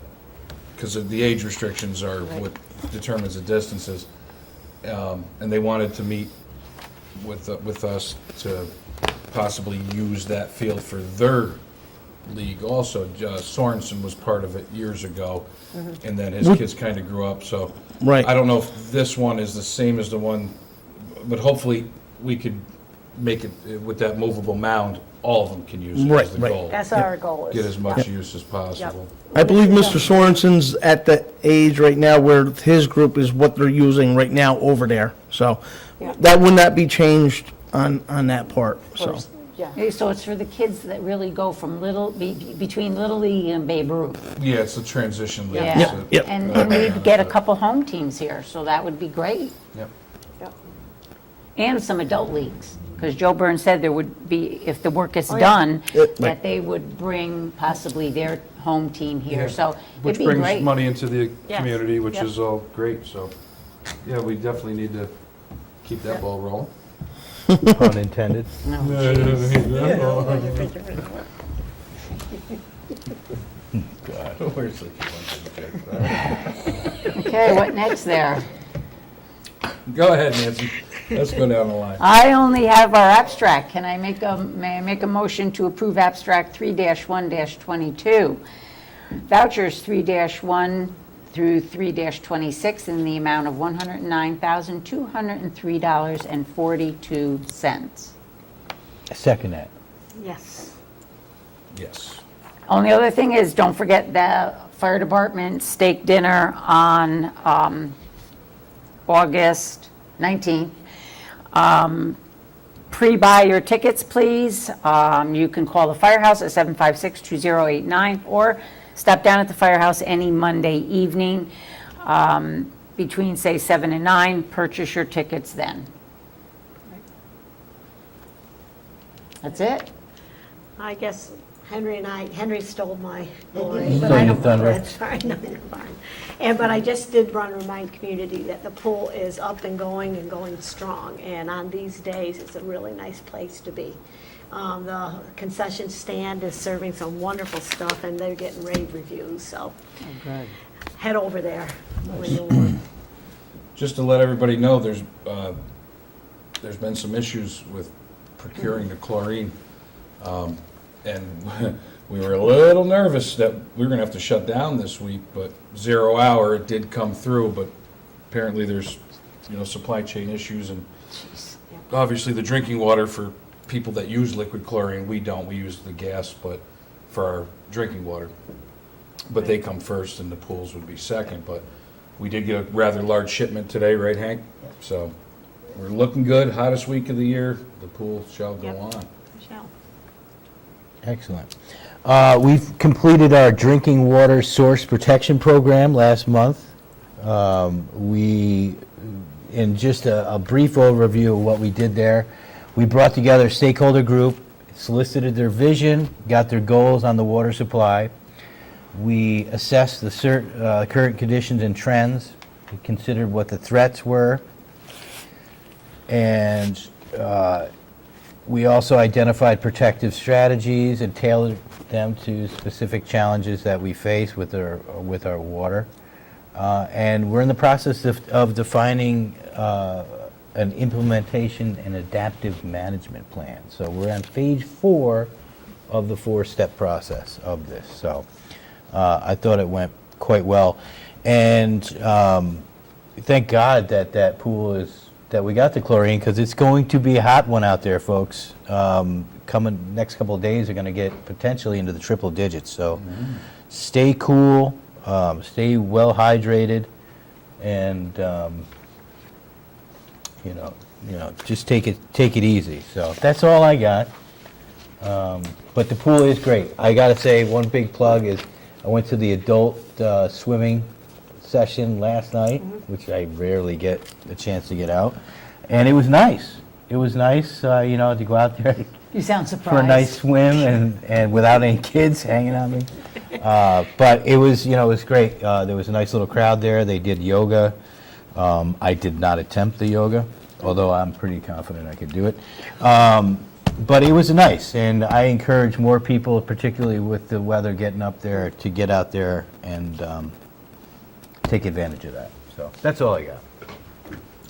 Speaker 1: because of the age restrictions are what determines the distances. And they wanted to meet with us to possibly use that field for their league also. Sorensen was part of it years ago, and then his kids kind of grew up, so.
Speaker 2: Right.
Speaker 1: I don't know if this one is the same as the one, but hopefully we could make it with that movable mound, all of them can use it,
Speaker 2: Right,
Speaker 1: is the
Speaker 2: right.
Speaker 1: goal.
Speaker 6: That's our goal.
Speaker 1: Get
Speaker 6: Is
Speaker 1: as much use as possible.
Speaker 2: I believe Mr. Sorensen's at the age right now where his group is what they're using right now over there. So,
Speaker 6: Yeah.
Speaker 2: that would not be changed on that part, so.
Speaker 6: Yeah.
Speaker 3: Okay, so it's for the kids that really go from between Little League and Babe Ruth.
Speaker 1: Yeah, it's a transition league.
Speaker 3: Yeah.
Speaker 1: It's a-
Speaker 2: Yep.
Speaker 3: And we'd get a couple home teams here, so that would be great.
Speaker 1: Yep.
Speaker 6: Yep.
Speaker 3: And some adult leagues, because Joe Burns said there would be, if the work is
Speaker 6: Oh, yeah.
Speaker 3: done,
Speaker 2: Right.
Speaker 3: that they would bring possibly their home team here, so
Speaker 1: Which
Speaker 3: it'd be
Speaker 1: brings
Speaker 3: great.
Speaker 1: money into the
Speaker 6: Yes.
Speaker 1: community, which
Speaker 6: Yep.
Speaker 1: is all great, so, yeah, we definitely need to keep that ball rolling.
Speaker 5: Pun intended.
Speaker 3: No. Okay, what next there?
Speaker 1: Go ahead, Nancy, let's go down the line.
Speaker 3: I only have our abstract. May I make a motion to approve abstract 3-1-22? Vouchers 3-1 through 3-26 in the amount of $109,203.42.
Speaker 5: Second that.
Speaker 6: Yes.
Speaker 1: Yes.
Speaker 3: Only other thing is, don't forget the fire department steak dinner on August 19th. Pre-buy your tickets, please. You can call the firehouse at 756-2089 or stop down at the firehouse any Monday evening between, say, 7 and 9. Purchase your tickets then. That's it?
Speaker 6: I guess Henry stole my glory. but
Speaker 5: Stole
Speaker 6: I
Speaker 5: your
Speaker 6: don't-
Speaker 5: thunder.
Speaker 6: That's fine, no, never mind. But I just did want to remind community that the pool is up and going strong. And on these days, it's a really nice place to be. The concession stand is serving some wonderful stuff, and they're getting rave reviews, so head over there when you want.
Speaker 1: Just to let everybody know, there's been some issues with procuring the chlorine. And we were a little nervous that we were gonna have to shut down this week, but 0 hour, it did come through, but apparently there's, supply chain issues and obviously the drinking water for people that use liquid chlorine, we don't, we use the gas, but for our drinking water. But they come first and the pools would be second, but we did get a rather large shipment today, right, Hank? So we're looking good, hottest week of the year, the pool shall go
Speaker 6: Yep.
Speaker 1: on.
Speaker 6: Michelle?
Speaker 5: Excellent. We've completed our drinking water source protection program last month. In just a brief overview of what we did there, we brought together a stakeholder group, solicited their vision, got their goals on the water supply. We assessed the current conditions and trends. We considered what the threats were. And we also identified protective strategies and tailored them to specific challenges that we face with our water. And we're in the process of defining an implementation and adaptive management plan. So we're on phase 4 of the 4-step process of this. So I thought it went quite well. And thank God that that pool is, that we got the chlorine, because it's going to be a hot one out there, folks. Coming next couple of days are going to get potentially into the triple digits. So stay cool, stay well hydrated, and you know, just take it easy. So that's all I got. But the pool is great. I got to say, one big plug is I went to the adult swimming session last night, which I rarely get a chance to get out, and it was nice. It was nice, to go out there
Speaker 3: You sound
Speaker 5: for a
Speaker 3: surprised.
Speaker 5: nice swim and without any kids hanging on me. But it was, it was great. There was a nice little crowd there. They did yoga. I did not attempt the yoga, although I'm pretty confident I could do it. But it was nice, and I encourage more people, particularly with the weather getting up there, to get out there and take advantage of that. So that's all I got.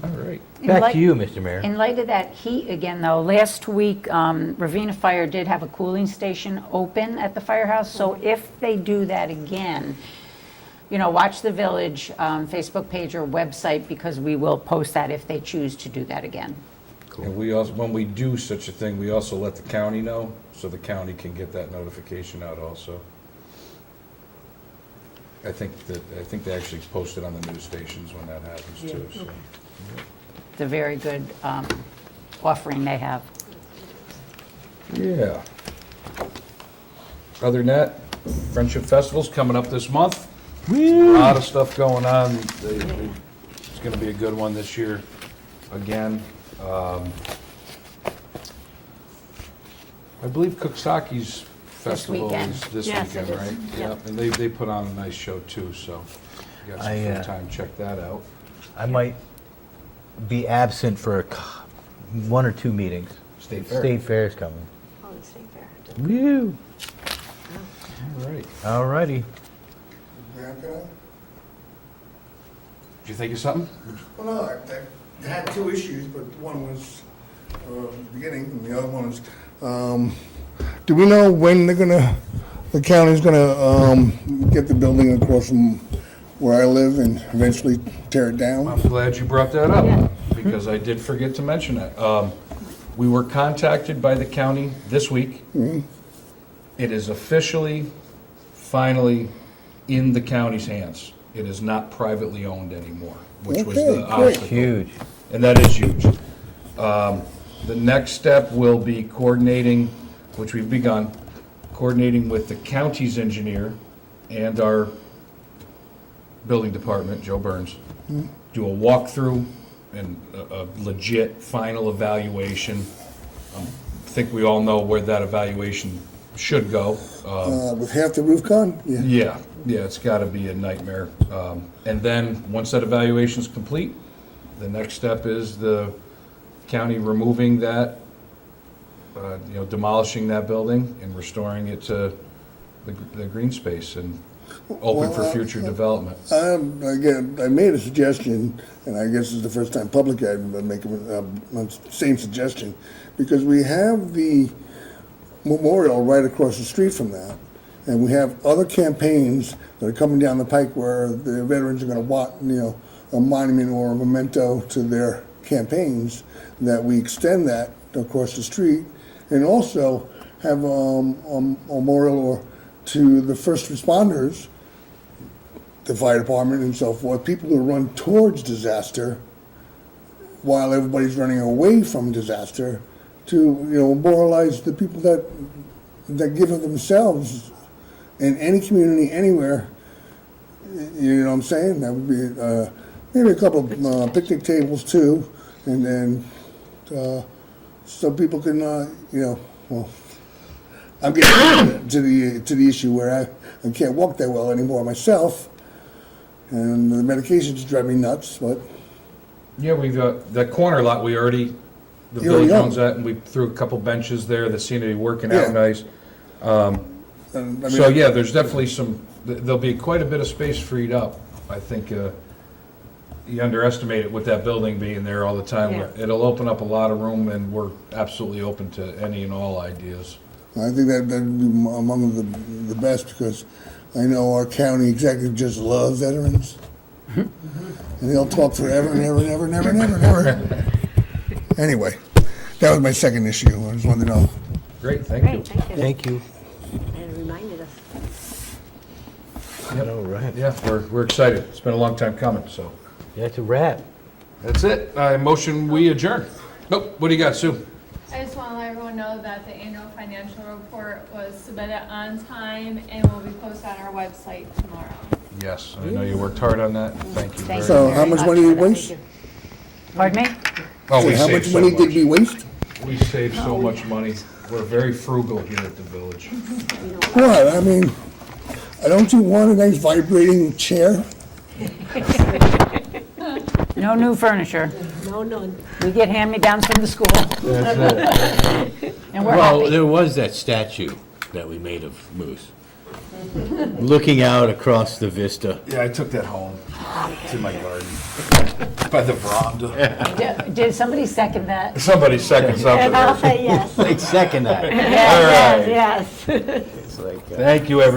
Speaker 1: All right.
Speaker 5: Back to you, Mr. Mayor.
Speaker 3: In light of that heat again, though, last week, Ravena Fire did have a cooling station open at the firehouse, so if they do that again, watch the Village Facebook page or website, because we will post that if they choose to do that again.
Speaker 1: And we also, when we do such a thing, we also let the county know, so the county can get that notification out also. I think they actually post it on the news stations when that happens too, so.
Speaker 3: It's a very good offering they have.
Speaker 1: Yeah. Other than that, Friendship Festival's coming up this month. A lot of stuff going on. It's gonna be a good one this year, again. I believe Cooksaki's festival
Speaker 3: weekend.
Speaker 1: is this
Speaker 6: Yes, it
Speaker 1: weekend,
Speaker 6: is.
Speaker 1: right?
Speaker 6: Yep.
Speaker 1: And they put on a nice show too, so you got some free time, check that out.
Speaker 5: I might be absent for 1 or 2 meetings.
Speaker 1: State Fair.
Speaker 5: State Fair's coming.
Speaker 6: Oh, the state fair.
Speaker 5: Woo!
Speaker 1: All right.
Speaker 5: All righty.
Speaker 1: Did you think of something?
Speaker 4: Well, no, I had 2 issues, but one was the beginning, and the other one was, do we know when the county's gonna get the building across from where I live and eventually tear it down?
Speaker 1: I'm glad you brought that up, because I did forget to mention that. We were contacted by the county this week. It is officially, finally, in the county's hands. It is not privately owned anymore, which was
Speaker 4: Okay,
Speaker 1: the
Speaker 4: great.
Speaker 1: obstacle.
Speaker 5: Huge.
Speaker 1: And that is huge. The next step will be coordinating, which we've begun, coordinating with the county's engineer and our building department, Joe Burns, do a walkthrough and a legit final evaluation. I think we all know where that evaluation should go.
Speaker 4: With half the roof gone? Yeah.
Speaker 1: Yeah, it's got to be a nightmare. And then, once that evaluation is complete, the next step is the county removing that, demolishing that building and restoring it to the green space and open for future development.
Speaker 4: Again, I made a suggestion, and I guess it's the first time publicly I've been making the same suggestion, because we have the memorial right across the street from that, and we have other campaigns that are coming down the pike where the veterans are going to want, a monument or a memento to their campaigns, that we extend that across the street, and also have a memorial to the first responders, the fire department and so forth, people who run towards disaster while everybody's running away from disaster, to memorialize the people that give of themselves in any community, anywhere. You know what I'm saying? That would be maybe a couple of picnic tables too, and then so people can, well, I'm getting to the issue where I can't walk that well anymore myself, and the medications drive me nuts. But
Speaker 1: Yeah, we've got that corner lot, the
Speaker 4: You already
Speaker 1: village
Speaker 4: own.
Speaker 1: owns that, and we threw a couple benches there that seem to be working
Speaker 4: Yeah.
Speaker 1: out nice.
Speaker 4: and, I
Speaker 1: So,
Speaker 4: mean,
Speaker 1: yeah, there's definitely there'll be quite a bit of space freed up, I think. you underestimate it with that building being there all the time.
Speaker 6: Yeah.
Speaker 1: It'll open up a lot of room, and we're absolutely open to any and all ideas.
Speaker 4: I think that'd be among the best, because I know our county executive just loves veterans. And they'll talk forever and ever and ever and ever and ever and ever. Anyway, that was my second issue. I just wanted to know.
Speaker 1: Great, thank you.
Speaker 6: Great, thank you.
Speaker 5: Thank you.
Speaker 6: And reminded us.
Speaker 5: All right.
Speaker 1: Yeah, we're excited. It's been a long time coming, so.
Speaker 5: That's a wrap.
Speaker 1: That's it. I motion we adjourn. Nope, what do you got, Sue?
Speaker 7: I just want to let everyone know that the annual financial report was submitted on time and will be posted on our website tomorrow.
Speaker 1: Yes, I know you worked hard on that. Thank you very
Speaker 3: Thank
Speaker 1: much.
Speaker 4: So
Speaker 3: you
Speaker 4: how
Speaker 3: very
Speaker 4: much
Speaker 3: much
Speaker 4: money
Speaker 3: for
Speaker 4: did
Speaker 3: that.
Speaker 4: we waste?
Speaker 3: Pardon me?
Speaker 1: Oh, we
Speaker 4: How
Speaker 1: saved
Speaker 4: much
Speaker 1: so
Speaker 4: money did we waste?
Speaker 1: We saved so much money. We're very frugal here at the village.
Speaker 4: What? I mean, don't you want a nice vibrating chair?
Speaker 3: No new furniture.
Speaker 6: No, none.
Speaker 3: We get hand-me-downs from the school. And we're
Speaker 8: Well,
Speaker 3: happy.
Speaker 8: there was that statue that we made of Moose, looking out across the vista.
Speaker 1: Yeah, I took that home to my garden by the veranda.
Speaker 3: Did somebody second that?
Speaker 1: Somebody second something.
Speaker 6: And I'll say yes.
Speaker 5: Like second that.
Speaker 3: Yes,
Speaker 1: All right.
Speaker 3: yes, yes.
Speaker 5: It's like,
Speaker 1: Thank you, everyone.